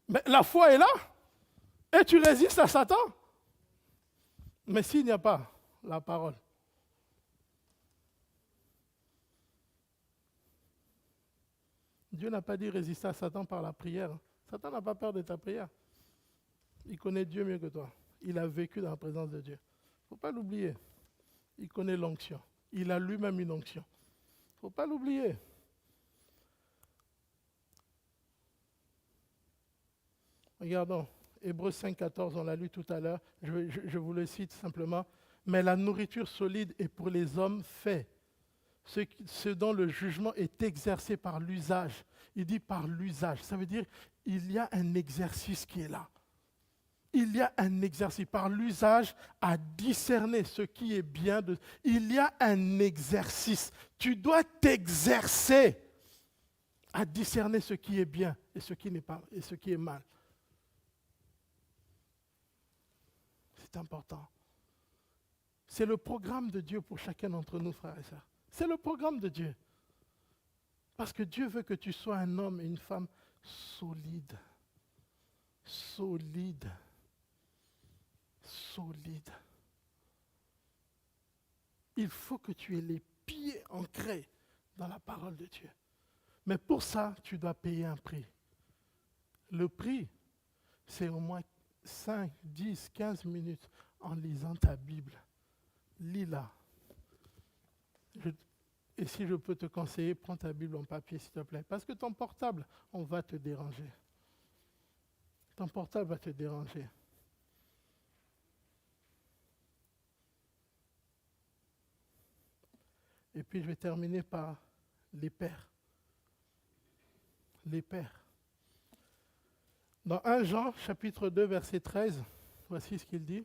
mais la foi est là, et tu résistes à Satan. Mais s'il n'y a pas la parole, Dieu n'a pas dit résister à Satan par la prière. Satan n'a pas peur de ta prière. Il connaît Dieu mieux que toi. Il a vécu dans la présence de Dieu. Il ne faut pas l'oublier. Il connaît l'onction. Il a lui-même une onction. Il ne faut pas l'oublier. Regardons, Hébreux 5,14, on l'a lu tout à l'heure. Je vous le cite simplement. Mais la nourriture solide est pour les hommes faits. Ce dont le jugement est exercé par l'usage. Il dit par l'usage. Ça veut dire il y a un exercice qui est là. Il y a un exercice par l'usage à discerner ce qui est bien. Il y a un exercice. Tu dois t'exercer à discerner ce qui est bien et ce qui n'est pas et ce qui est mal. C'est important. C'est le programme de Dieu pour chacun d'entre nous, frères et sœurs. C'est le programme de Dieu. Parce que Dieu veut que tu sois un homme et une femme solide. Solide. Solide. Il faut que tu aies les pieds ancrés dans la parole de Dieu. Mais pour ça, tu dois payer un prix. Le prix, c'est au moins 5, 10, 15 minutes en lisant ta Bible. Lis-la. Et si je peux te conseiller, prends ta Bible en papier, s'il te plaît. Parce que ton portable, on va te déranger. Ton portable va te déranger. Et puis je vais terminer par les pères. Les pères. Dans 1 Jean, chapitre 2, verset 13, voici ce qu'il dit.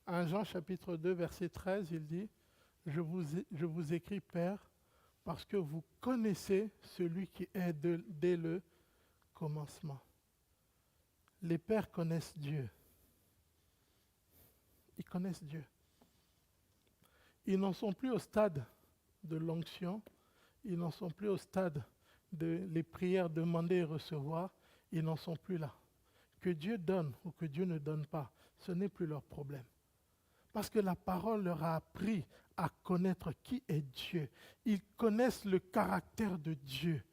1 Jean, chapitre 2, verset 13, il dit « Je vous écris, Père, parce que vous connaissez celui qui est dès le commencement. » Les pères connaissent Dieu. Ils connaissent Dieu. Ils n'en sont plus au stade de l'onction, ils n'en sont plus au stade de les prières demander et recevoir, ils n'en sont plus là. Que Dieu donne ou que Dieu ne donne pas, ce n'est plus leur problème. Parce que la parole leur a appris à connaître qui est Dieu. Ils connaissent le caractère de Dieu.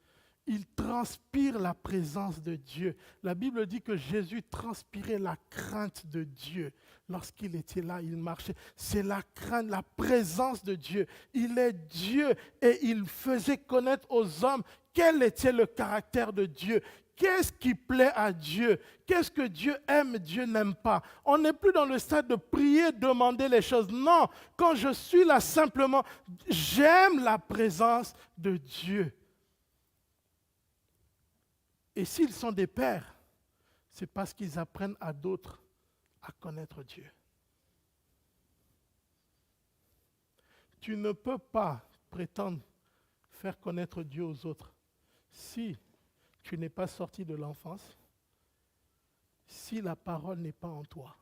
Ils transpirent la présence de Dieu. La Bible dit que Jésus transpirait la crainte de Dieu. Lorsqu'il était là, il marchait. C'est la crainte, la présence de Dieu. Il est Dieu et il faisait connaître aux hommes quel était le caractère de Dieu. Qu'est-ce qui plaît à Dieu? Qu'est-ce que Dieu aime, Dieu n'aime pas? On n'est plus dans le stade de prier, demander les choses. Non, quand je suis là simplement, j'aime la présence de Dieu. Et s'ils sont des pères, c'est parce qu'ils apprennent à d'autres à connaître Dieu. Tu ne peux pas prétendre faire connaître Dieu aux autres si tu n'es pas sorti de l'enfance, si la parole n'est pas en toi,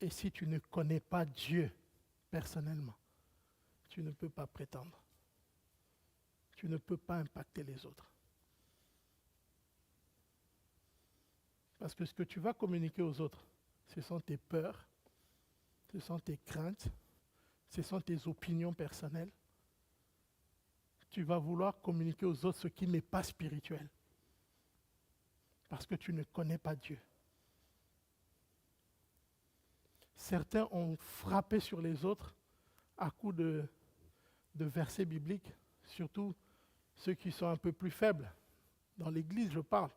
et si tu ne connais pas Dieu personnellement, tu ne peux pas prétendre. Tu ne peux pas impacter les autres. Parce que ce que tu vas communiquer aux autres, ce sont tes peurs, ce sont tes craintes, ce sont tes opinions personnelles. Tu vas vouloir communiquer aux autres ce qui n'est pas spirituel. Parce que tu ne connais pas Dieu. Certains ont frappé sur les autres à coups de versets bibliques, surtout ceux qui sont un peu plus faibles. Dans l'Église, je parle.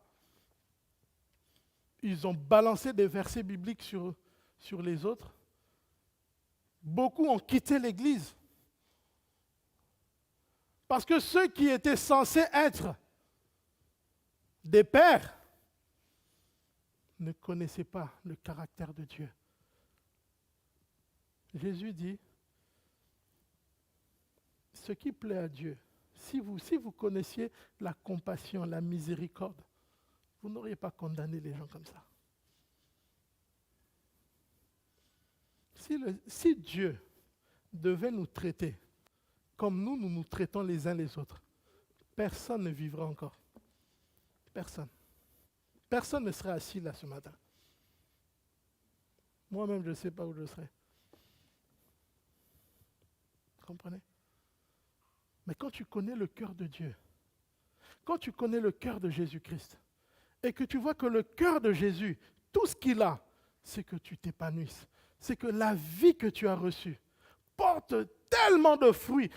ils ont balancé des versets bibliques sur les autres. Beaucoup ont quitté l'Église. Parce que ceux qui étaient censés être des pères ne connaissaient pas le caractère de Dieu. Jésus dit, ce qui plaît à Dieu, si vous connaissiez la compassion, la miséricorde, vous n'auriez pas condamné les gens comme ça. Si Dieu devait nous traiter comme nous nous traitons les uns les autres, personne ne vivra encore. Personne. Personne ne serait assis là ce matin. Moi-même, je ne sais pas où je serais. Vous comprenez? Mais quand tu connais le cœur de Dieu, quand tu connais le cœur de Jésus-Christ, et que tu vois que le cœur de Jésus, tout ce qu'il a, c'est que tu t'épanouisses. C'est que la vie que tu as reçue porte tellement de fruits.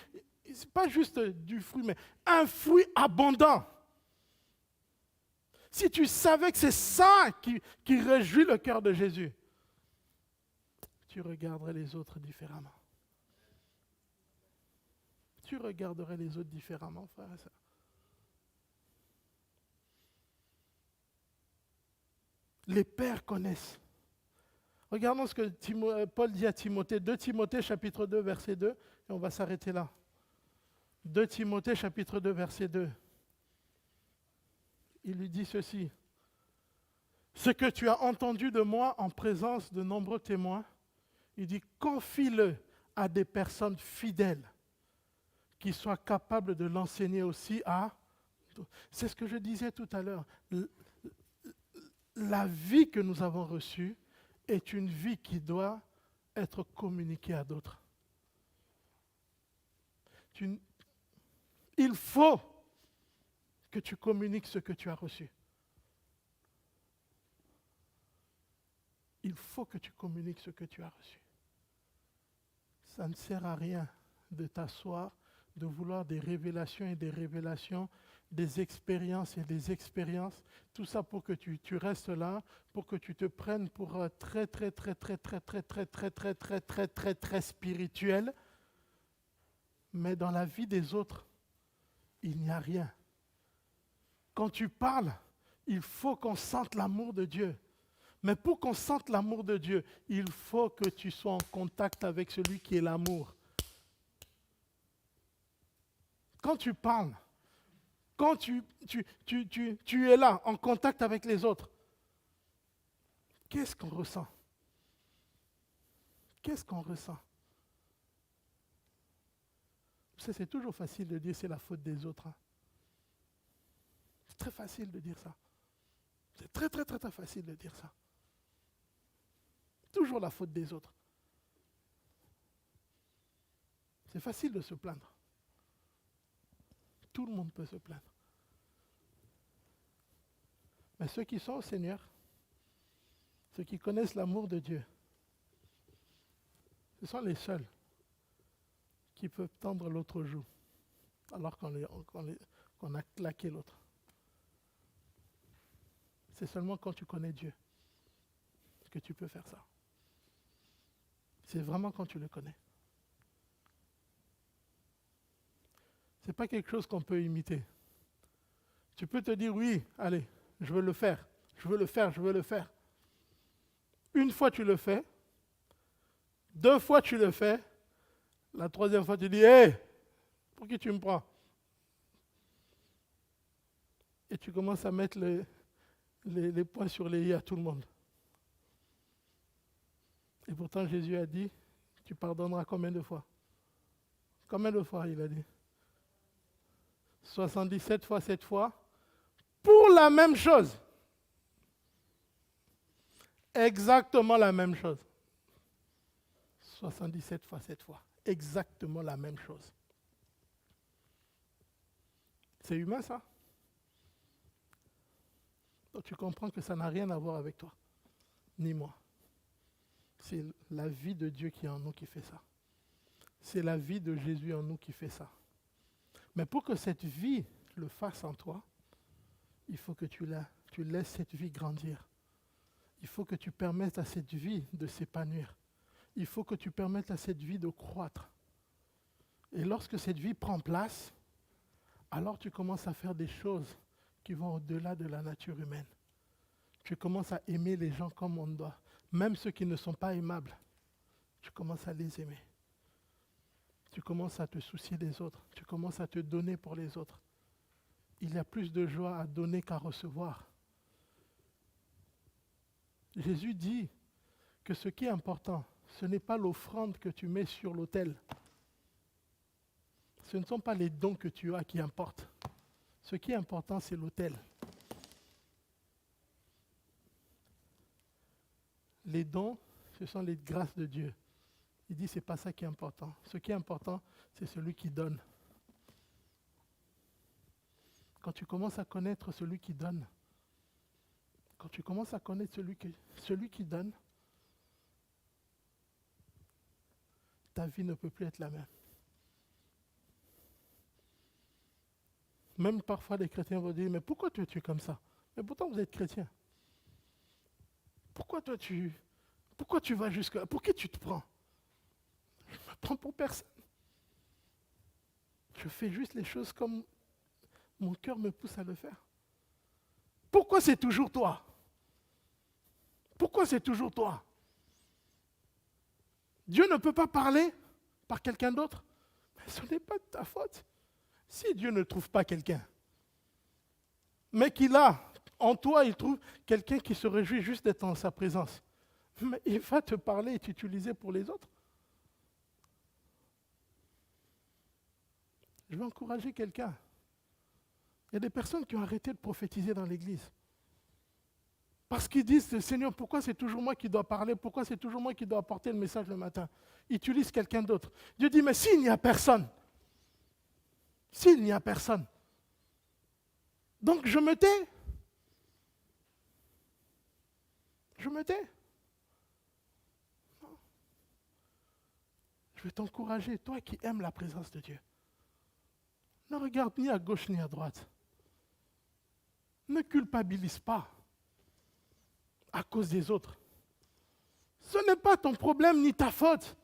Ce n'est pas juste du fruit, mais un fruit abondant. Si tu savais que c'est ça qui réjouit le cœur de Jésus, tu regarderais les autres différemment. Tu regarderais les autres différemment, frère et sœur. Les pères connaissent. Regardons ce que Paul dit à Timothée, 2 Timothée chapitre 2 verset 2, et on va s'arrêter là. 2 Timothée chapitre 2 verset 2. Il lui dit ceci. Ce que tu as entendu de moi en présence de nombreux témoins, il dit confie-le à des personnes fidèles qui soient capables de l'enseigner aussi à... C'est ce que je disais tout à l'heure. La vie que nous avons reçue est une vie qui doit être communiquée à d'autres. Il faut que tu communiques ce que tu as reçu. Il faut que tu communiques ce que tu as reçu. Ça ne sert à rien de t'asseoir, de vouloir des révélations et des révélations, des expériences et des expériences, tout ça pour que tu restes là, pour que tu te prennes pour très spirituel, mais dans la vie des autres, il n'y a rien. Quand tu parles, il faut qu'on sente l'amour de Dieu. Mais pour qu'on sente l'amour de Dieu, il faut que tu sois en contact avec celui qui est l'amour. Quand tu parles, quand tu es là, en contact avec les autres, qu'est-ce qu'on ressent? Qu'est-ce qu'on ressent? C'est toujours facile de dire c'est la faute des autres. Hein. C'est très facile de dire ça. C'est très facile de dire ça. Toujours la faute des autres. C'est facile de se plaindre. Tout le monde peut se plaindre. Mais ceux qui sont au Seigneur, ceux qui connaissent l'amour de Dieu, ce sont les seuls qui peuvent tendre l'autre joue, alors qu'on a claqué l'autre. C'est seulement quand tu connais Dieu que tu peux faire ça. C'est vraiment quand tu le connais. Ce n'est pas quelque chose qu'on peut imiter. Tu peux te dire, oui, allez, je veux le faire, je veux le faire, je veux le faire. Une fois tu le fais, 2 fois tu le fais, la 3e fois tu dis, hé, pour qui tu me prends? Et tu commences à mettre les points sur les i à tout le monde. Et pourtant Jésus a dit, tu pardonneras combien de fois? Combien de fois il a dit? 77 fois 7 fois, pour la même chose. Exactement la même chose. 77 fois 7 fois, exactement la même chose. C'est humain ça? Donc tu comprends que ça n'a rien à voir avec toi, ni moi. C'est la vie de Dieu qui est en nous qui fait ça. C'est la vie de Jésus en nous qui fait ça. Mais pour que cette vie le fasse en toi, il faut que tu laisses cette vie grandir. Il faut que tu permettes à cette vie de s'épanouir. Il faut que tu permettes à cette vie de croître. Et lorsque cette vie prend place, alors tu commences à faire des choses qui vont au-delà de la nature humaine. Tu commences à aimer les gens comme on doit. Même ceux qui ne sont pas aimables, tu commences à les aimer. Tu commences à te soucier des autres. Tu commences à te donner pour les autres. Il y a plus de joie à donner qu'à recevoir. Jésus dit que ce qui est important, ce n'est pas l'offrande que tu mets sur l'autel. Ce ne sont pas les dons que tu as qui importent. Ce qui est important, c'est l'autel. Les dons, ce sont les grâces de Dieu. Il dit, ce n'est pas ça qui est important. Ce qui est important, c'est celui qui donne. Quand tu commences à connaître celui qui donne, quand tu commences à connaître celui qui donne, ta vie ne peut plus être la même. Même parfois, les chrétiens vont dire, mais pourquoi tu es comme ça? Mais pourtant, vous êtes chrétien. Pourquoi tu vas jusque-là? Pour qui tu te prends? Je ne me prends pour personne. Je fais juste les choses comme mon cœur me pousse à le faire. Pourquoi c'est toujours toi? Pourquoi c'est toujours toi? Dieu ne peut pas parler par quelqu'un d'autre? Mais ce n'est pas de ta faute. Si Dieu ne trouve pas quelqu'un, mais qu'il a en toi, il trouve quelqu'un qui se réjouit juste d'être en sa présence, mais il va te parler et t'utiliser pour les autres. Je vais encourager quelqu'un. Il y a des personnes qui ont arrêté de prophétiser dans l'église. Parce qu'ils disent, Seigneur, pourquoi c'est toujours moi qui dois parler? Pourquoi c'est toujours moi qui dois apporter le message le matin? Ils utilisent quelqu'un d'autre. Dieu dit, mais s'il n'y a personne, donc je me tais. Je me tais. Non. Je vais t'encourager, toi qui aimes la présence de Dieu. Ne regarde ni à gauche ni à droite. Ne culpabilise pas à cause des autres. Ce n'est pas ton problème ni ta faute.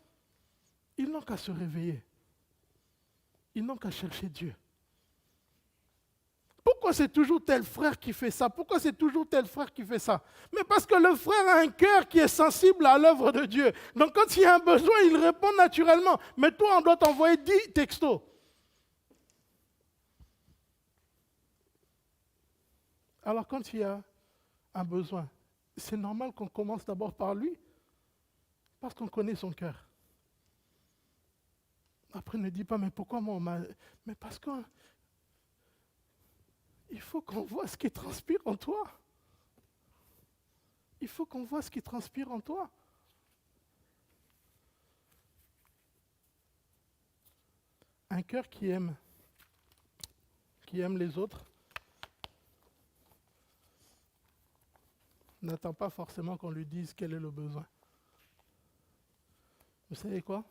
Ils n'ont qu'à se réveiller. Ils n'ont qu'à chercher Dieu. Pourquoi c'est toujours tel frère qui fait ça? Pourquoi c'est toujours tel frère qui fait ça? Mais parce que le frère a un cœur qui est sensible à l'œuvre de Dieu. Donc quand il y a un besoin, il répond naturellement. Mais toi, on doit t'envoyer 10 textos. Alors quand il y a un besoin, c'est normal qu'on commence d'abord par lui, parce qu'on connaît son cœur. Après, ne dis pas, mais pourquoi moi on m'a... Mais parce qu'il faut qu'on voit ce qui transpire en toi. Il faut qu'on voit ce qui transpire en toi. Un cœur qui aime les autres, n'attend pas forcément qu'on lui dise quel est le besoin. Vous savez quoi?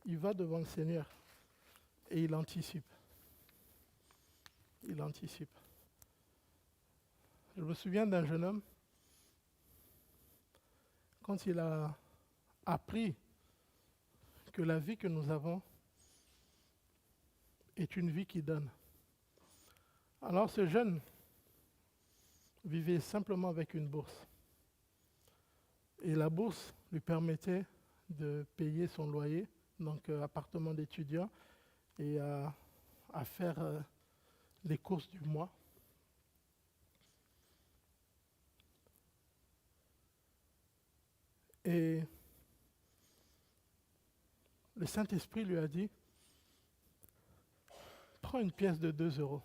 Il va devant le Seigneur et il anticipe. Il anticipe. Je me souviens d'un jeune homme, quand il a appris que la vie que nous avons est une vie qui donne. Alors ce jeune vivait simplement avec une bourse. Et la bourse lui permettait de payer son loyer, donc appartement d'étudiant, et à faire les courses du mois. Et le Saint-Esprit lui a dit, prends une pièce de 2 euros.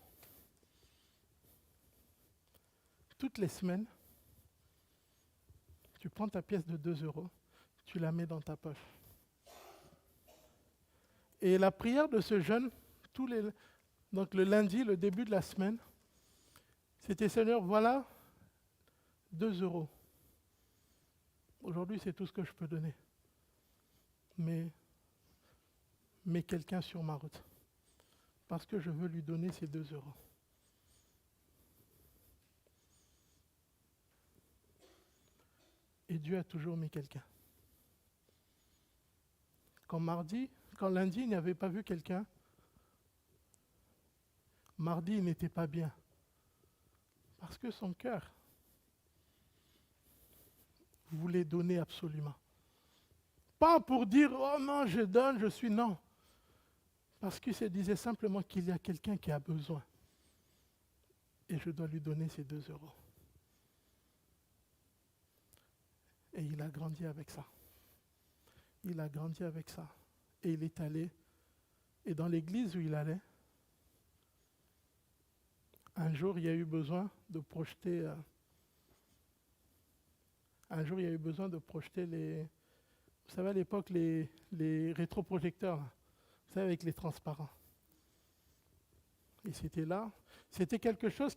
Toutes les semaines, tu prends ta pièce de 2 euros, tu la mets dans ta poche. Et la prière de ce jeune, donc le lundi, le début de la semaine, c'était Seigneur, voilà 2 euros. Aujourd'hui, c'est tout ce que je peux donner. Mais mets quelqu'un sur ma route. Parce que je veux lui donner ces 2 euros. Et Dieu a toujours mis quelqu'un. Quand lundi, il n'avait pas vu quelqu'un, mardi, il n'était pas bien. Parce que son cœur voulait donner absolument. Pas pour dire, oh non, je donne, je suis, non. Parce qu'il se disait simplement qu'il y a quelqu'un qui a besoin. Et je dois lui donner ces 2 euros. Et il a grandi avec ça. Il a grandi avec ça. Et il est allé. Et dans l'église où il allait, un jour, il y a eu besoin de projeter. Les. Vous savez, à l'époque, les rétroprojecteurs, vous savez, avec les transparents. Et c'était là. C'était quelque chose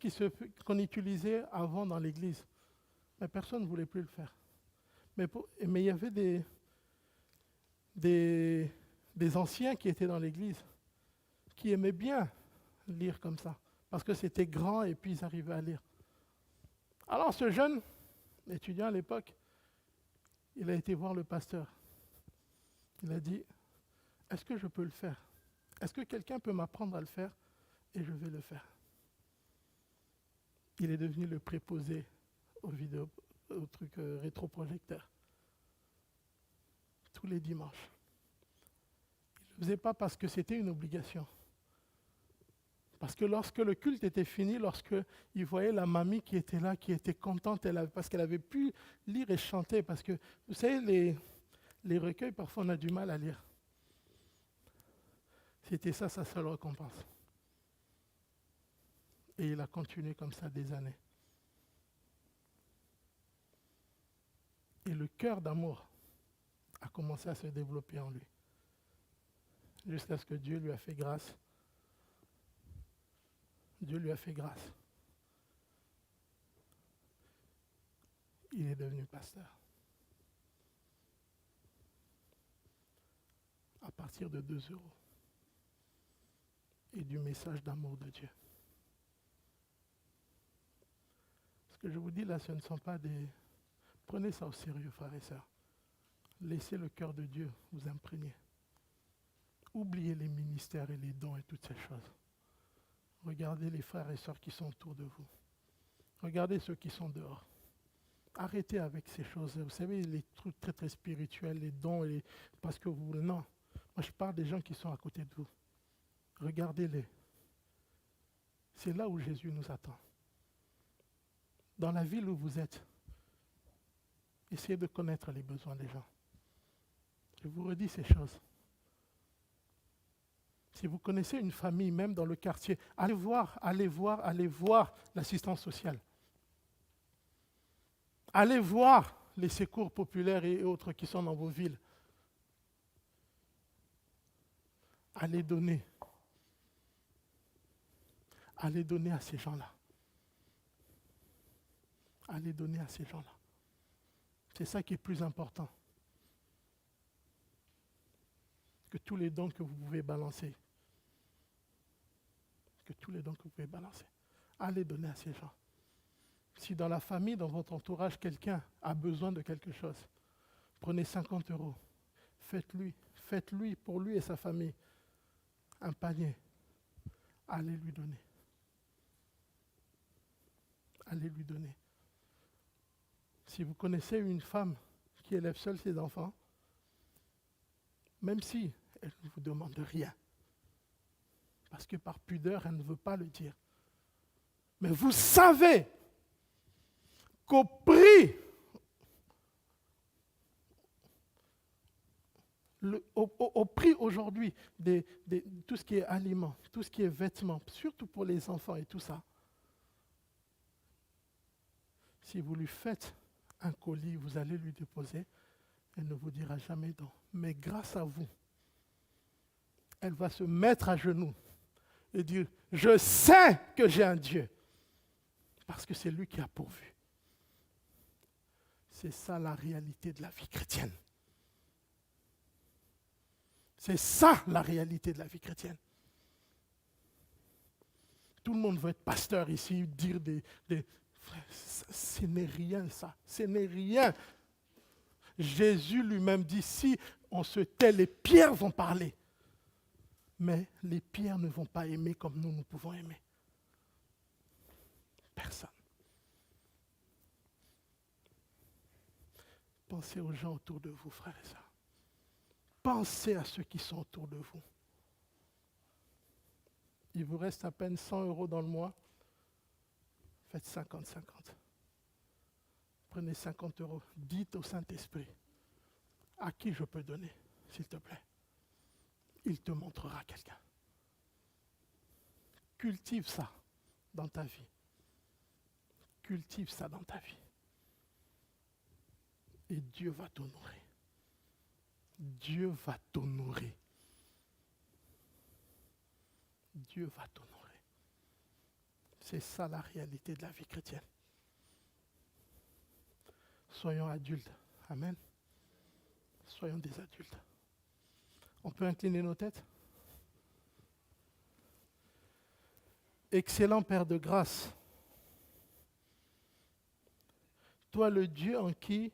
qu'on utilisait avant dans l'église. Mais personne ne voulait plus le faire. Mais il y avait des anciens qui étaient dans l'église, qui aimaient bien lire comme ça, parce que c'était grand et puis ils arrivaient à lire. Alors ce jeune étudiant à l'époque, il a été voir le pasteur. Il a dit, est-ce que je peux le faire? Est-ce que quelqu'un peut m'apprendre à le faire? Et je vais le faire. Il est devenu le préposé au truc rétroprojecteur. Tous les dimanches. Il ne le faisait pas parce que c'était une obligation. Parce que lorsque le culte était fini, lorsqu'il voyait la mamie qui était là, qui était contente, parce qu'elle avait pu lire et chanter, parce que, vous savez, les recueils, parfois on a du mal à lire. C'était ça sa seule récompense. Et il a continué comme ça des années. Et le cœur d'amour a commencé à se développer en lui. Jusqu'à ce que Dieu lui a fait grâce. Dieu lui a fait grâce. Il est devenu pasteur. À partir de 2 euros. Et du message d'amour de Dieu. Ce que je vous dis là, ce ne sont pas des... Prenez ça au sérieux, frères et sœurs. Laissez le cœur de Dieu vous imprégner. Oubliez les ministères et les dons et toutes ces choses. Regardez les frères et sœurs qui sont autour de vous. Regardez ceux qui sont dehors. Arrêtez avec ces choses. Vous savez, les trucs très très spirituels, les dons, parce que vous... Non. Moi, je parle des gens qui sont à côté de vous. Regardez-les. C'est là où Jésus nous attend. Dans la ville où vous êtes, essayez de connaître les besoins des gens. Je vous redis ces choses. Si vous connaissez une famille, même dans le quartier, allez voir l'assistance sociale. Allez voir les secours populaires et autres qui sont dans vos villes. Allez donner. Allez donner à ces gens-là. Allez donner à ces gens-là. C'est ça qui est plus important que tous les dons que vous pouvez balancer. Que tous les dons que vous pouvez balancer. Allez donner à ces gens. Si dans la famille, dans votre entourage, quelqu'un a besoin de quelque chose, prenez 50 euros. Faites-lui, pour lui et sa famille, un panier. Allez lui donner. Allez lui donner. Si vous connaissez une femme qui élève seule ses enfants, même si elle ne vous demande rien, parce que par pudeur, elle ne veut pas le dire, mais vous savez qu'au prix, au prix aujourd'hui de tout ce qui est aliments, tout ce qui est vêtements, surtout pour les enfants et tout ça, si vous lui faites un colis, vous allez lui déposer, elle ne vous dira jamais non. Mais grâce à vous, elle va se mettre à genoux et dire, je sais que j'ai un Dieu, parce que c'est lui qui a pourvu. C'est ça la réalité de la vie chrétienne. C'est ça la réalité de la vie chrétienne. Tout le monde veut être pasteur ici, dire des... Ce n'est rien ça, ce n'est rien. Jésus lui-même dit, si on se tait, les pierres vont parler. Mais les pierres ne vont pas aimer comme nous pouvons aimer. Personne. Pensez aux gens autour de vous, frères et sœurs. Pensez à ceux qui sont autour de vous. Il vous reste à peine 100 € dans le mois. Faites 50-50. Prenez 50 €. Dites au Saint-Esprit, à qui je peux donner, s'il te plaît. Il te montrera quelqu'un. Cultive ça dans ta vie. Cultive ça dans ta vie. Et Dieu va t'honorer. Dieu va t'honorer. Dieu va t'honorer. C'est ça la réalité de la vie chrétienne. Soyons adultes. Amen. Soyons des adultes. On peut incliner nos têtes? Excellent Père de grâce, toi le Dieu en qui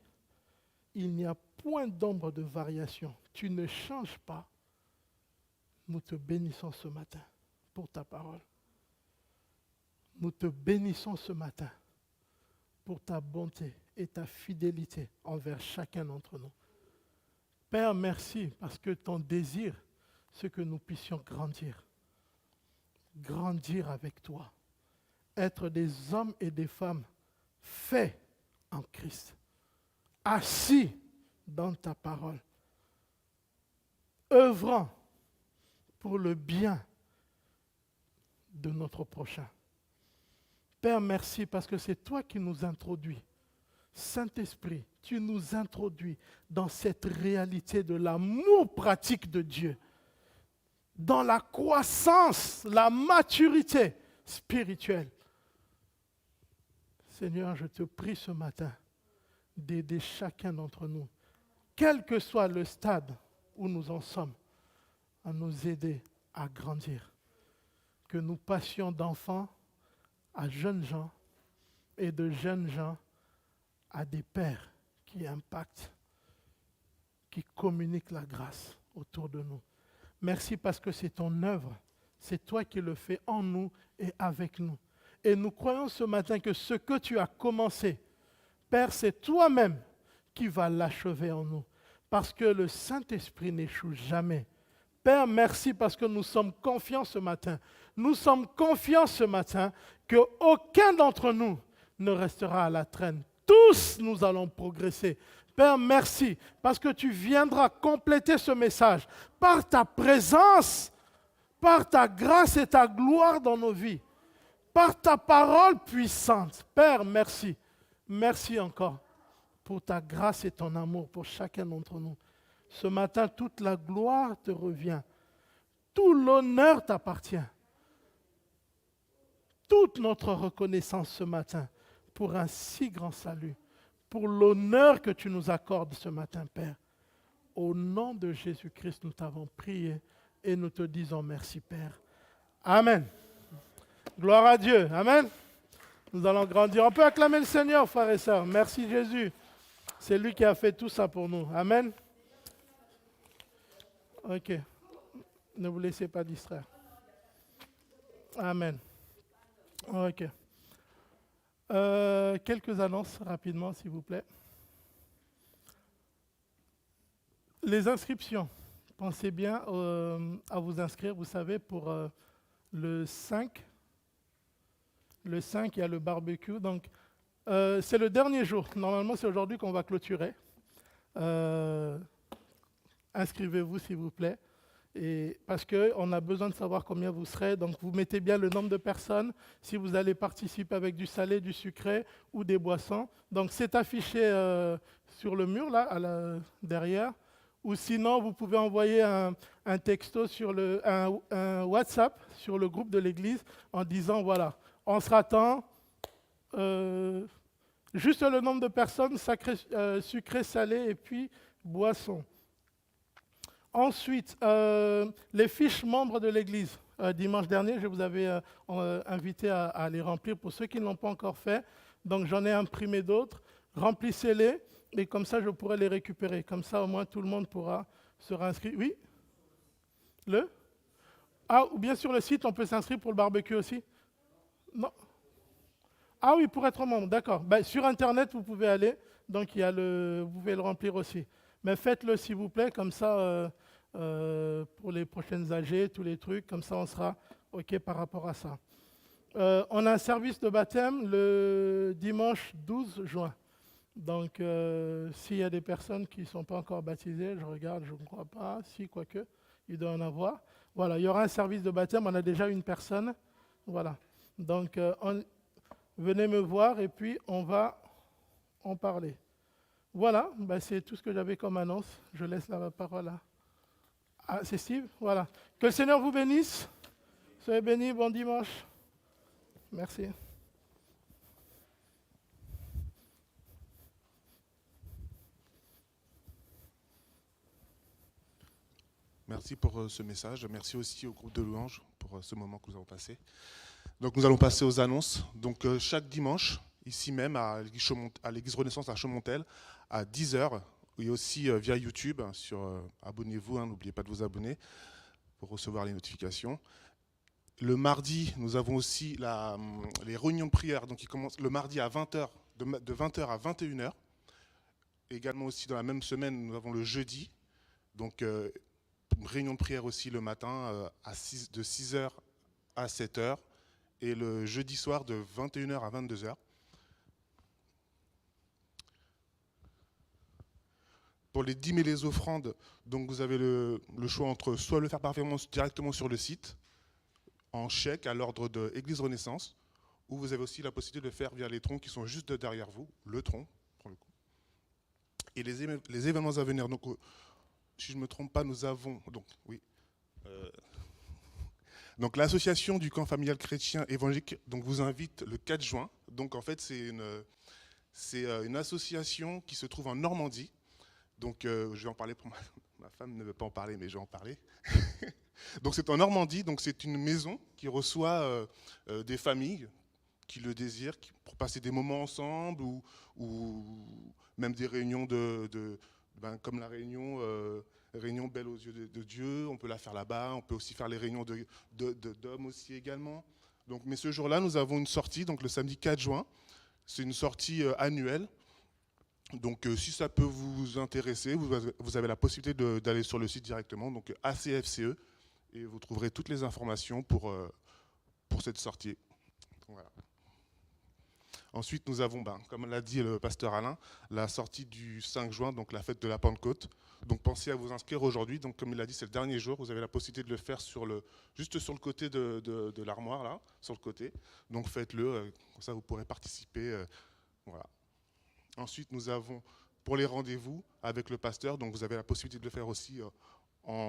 il n'y a point d'ombre de variation, tu ne changes pas, nous te bénissons ce matin pour ta parole. Nous te bénissons ce matin pour ta bonté et ta fidélité envers chacun d'entre nous. Père, merci parce que ton désir, c'est que nous puissions grandir. Grandir avec toi. Être des hommes et des femmes faits en Christ. Assis dans ta parole. Œuvrant pour le bien de notre prochain. Père, merci parce que c'est toi qui nous introduis. Saint-Esprit, tu nous introduis dans cette réalité de l'amour pratique de Dieu, dans la croissance, la maturité spirituelle. Seigneur, je te prie ce matin d'aider chacun d'entre nous, quel que soit le stade où nous en sommes, à nous aider à grandir. Que nous passions d'enfants à jeunes gens et de jeunes gens à des pères qui impactent, qui communiquent la grâce autour de nous. Merci parce que c'est ton œuvre, c'est toi qui le fais en nous et avec nous. Et nous croyons ce matin que ce que tu as commencé, Père, c'est toi-même qui vas l'achever en nous, parce que le Saint-Esprit n'échoue jamais. Père, merci parce que nous sommes confiants ce matin. Nous sommes confiants ce matin qu'aucun d'entre nous ne restera à la traîne. Tous nous allons progresser. Père, merci parce que tu viendras compléter ce message par ta présence, par ta grâce et ta gloire dans nos vies, par ta parole puissante. Père, merci. Merci encore pour ta grâce et ton amour pour chacun d'entre nous. Ce matin, toute la gloire te revient. Tout l'honneur t'appartient. Toute notre reconnaissance ce matin pour un si grand salut, pour l'honneur que tu nous accordes ce matin, Père. Au nom de Jésus-Christ, nous t'avons prié et nous te disons merci, Père. Amen. Gloire à Dieu. Amen. Nous allons grandir. On peut acclamer le Seigneur, frères et sœurs. Merci Jésus. C'est lui qui a fait tout ça pour nous. Amen. Ok. Ne vous laissez pas distraire. Amen. Ok. Quelques annonces rapidement, s'il vous plaît. Les inscriptions. Pensez bien à vous inscrire, vous savez, pour le 5. Le 5, il y a le barbecue. Donc, c'est le dernier jour. Normalement, c'est aujourd'hui qu'on va clôturer. Inscrivez-vous, s'il vous plaît. Et parce qu'on a besoin de savoir combien vous serez. Donc, vous mettez bien le nombre de personnes. Si vous allez participer avec du salé, du sucré ou des boissons. Donc, c'est affiché sur le mur, là, derrière. Ou sinon, vous pouvez envoyer un texto sur un WhatsApp sur le groupe de l'église en disant, voilà, on sera temps, juste le nombre de personnes, sucré, salé et puis boisson. Ensuite, les fiches membres de l'église. Dimanche dernier, je vous avais invité à les remplir pour ceux qui ne l'ont pas encore fait. Donc, j'en ai imprimé d'autres. Remplissez-les. et comme ça, je pourrai les récupérer. Comme ça, au moins, tout le monde pourra se réinscrire. Oui? Ah, ou bien sur le site, on peut s'inscrire pour le barbecue aussi? Non. Ah oui, pour être membre, d'accord. Ben, sur Internet, vous pouvez aller, donc vous pouvez le remplir aussi. Mais faites-le, s'il vous plaît, comme ça, pour les prochaines AG, tous les trucs, comme ça, on sera OK par rapport à ça. On a un service de baptême le dimanche 12 juin. Donc, s'il y a des personnes qui ne sont pas encore baptisées, je regarde, je ne crois pas, si, quoique, il doit en avoir. Voilà, il y aura un service de baptême, on a déjà une personne. Voilà. Donc, venez me voir et puis on va en parler. Voilà, ben c'est tout ce que j'avais comme annonce. Je laisse la parole à c'est Steve. Voilà. Que le Seigneur vous bénisse. Soyez bénis, bon dimanche. Merci. Merci pour ce message. Merci aussi au groupe de louanges pour ce moment que nous avons passé. Donc nous allons passer aux annonces. Donc chaque dimanche, ici même à l'église Renaissance à Chaumontel, à 10h, et aussi via YouTube, abonnez-vous, n'oubliez pas de vous abonner pour recevoir les notifications. Le mardi, nous avons aussi les réunions de prière, donc qui commencent le mardi à 20h, de 20h à 21h. Également aussi dans la même semaine, nous avons le jeudi, donc une réunion de prière aussi le matin de 6h à 7h et le jeudi soir de 21h à 22h. Pour les dîmes et les offrandes, donc vous avez le choix entre soit le faire par virement directement sur le site, en chèque à l'ordre de Église Renaissance, ou vous avez aussi la possibilité de le faire via les troncs qui sont juste derrière vous, le tronc pour le coup. Et les événements à venir, donc si je ne me trompe pas, nous avons donc l'association du camp familial chrétien évangélique vous invite le 4 juin. Donc en fait c'est une association qui se trouve en Normandie. Donc je vais en parler pour ma femme ne veut pas en parler, mais je vais en parler. Donc c'est en Normandie, donc c'est une maison qui reçoit des familles qui le désirent pour passer des moments ensemble ou même des réunions comme la réunion Belle aux yeux de Dieu, on peut la faire là-bas, on peut aussi faire les réunions d'hommes aussi également. Donc, mais ce jour-là, nous avons une sortie, donc le samedi 4 juin, c'est une sortie annuelle. Donc si ça peut vous intéresser, vous avez la possibilité d'aller sur le site directement, donc ACFCE, et vous trouverez toutes les informations pour cette sortie. Voilà. Ensuite, nous avons, comme l'a dit le pasteur Alain, la sortie du 5 juin, donc la fête de la Pentecôte. Donc pensez à vous inscrire aujourd'hui. Donc comme il l'a dit, c'est le dernier jour. Vous avez la possibilité de le faire juste sur le côté de l'armoire, là, sur le côté. Donc faites-le, comme ça vous pourrez participer. Voilà. Ensuite, nous avons pour les rendez-vous avec le pasteur, donc vous avez la possibilité de le faire aussi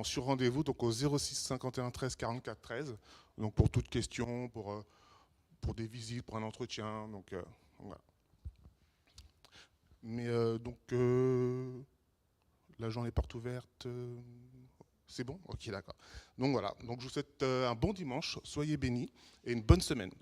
sur rendez-vous, donc au 06 51 13 44 13. Donc pour toute question, pour des visites, pour un entretien, donc voilà. Mais l'agent les portes ouvertes, c'est bon? Ok, d'accord. Donc voilà, donc je vous souhaite un bon dimanche, soyez bénis et une bonne semaine.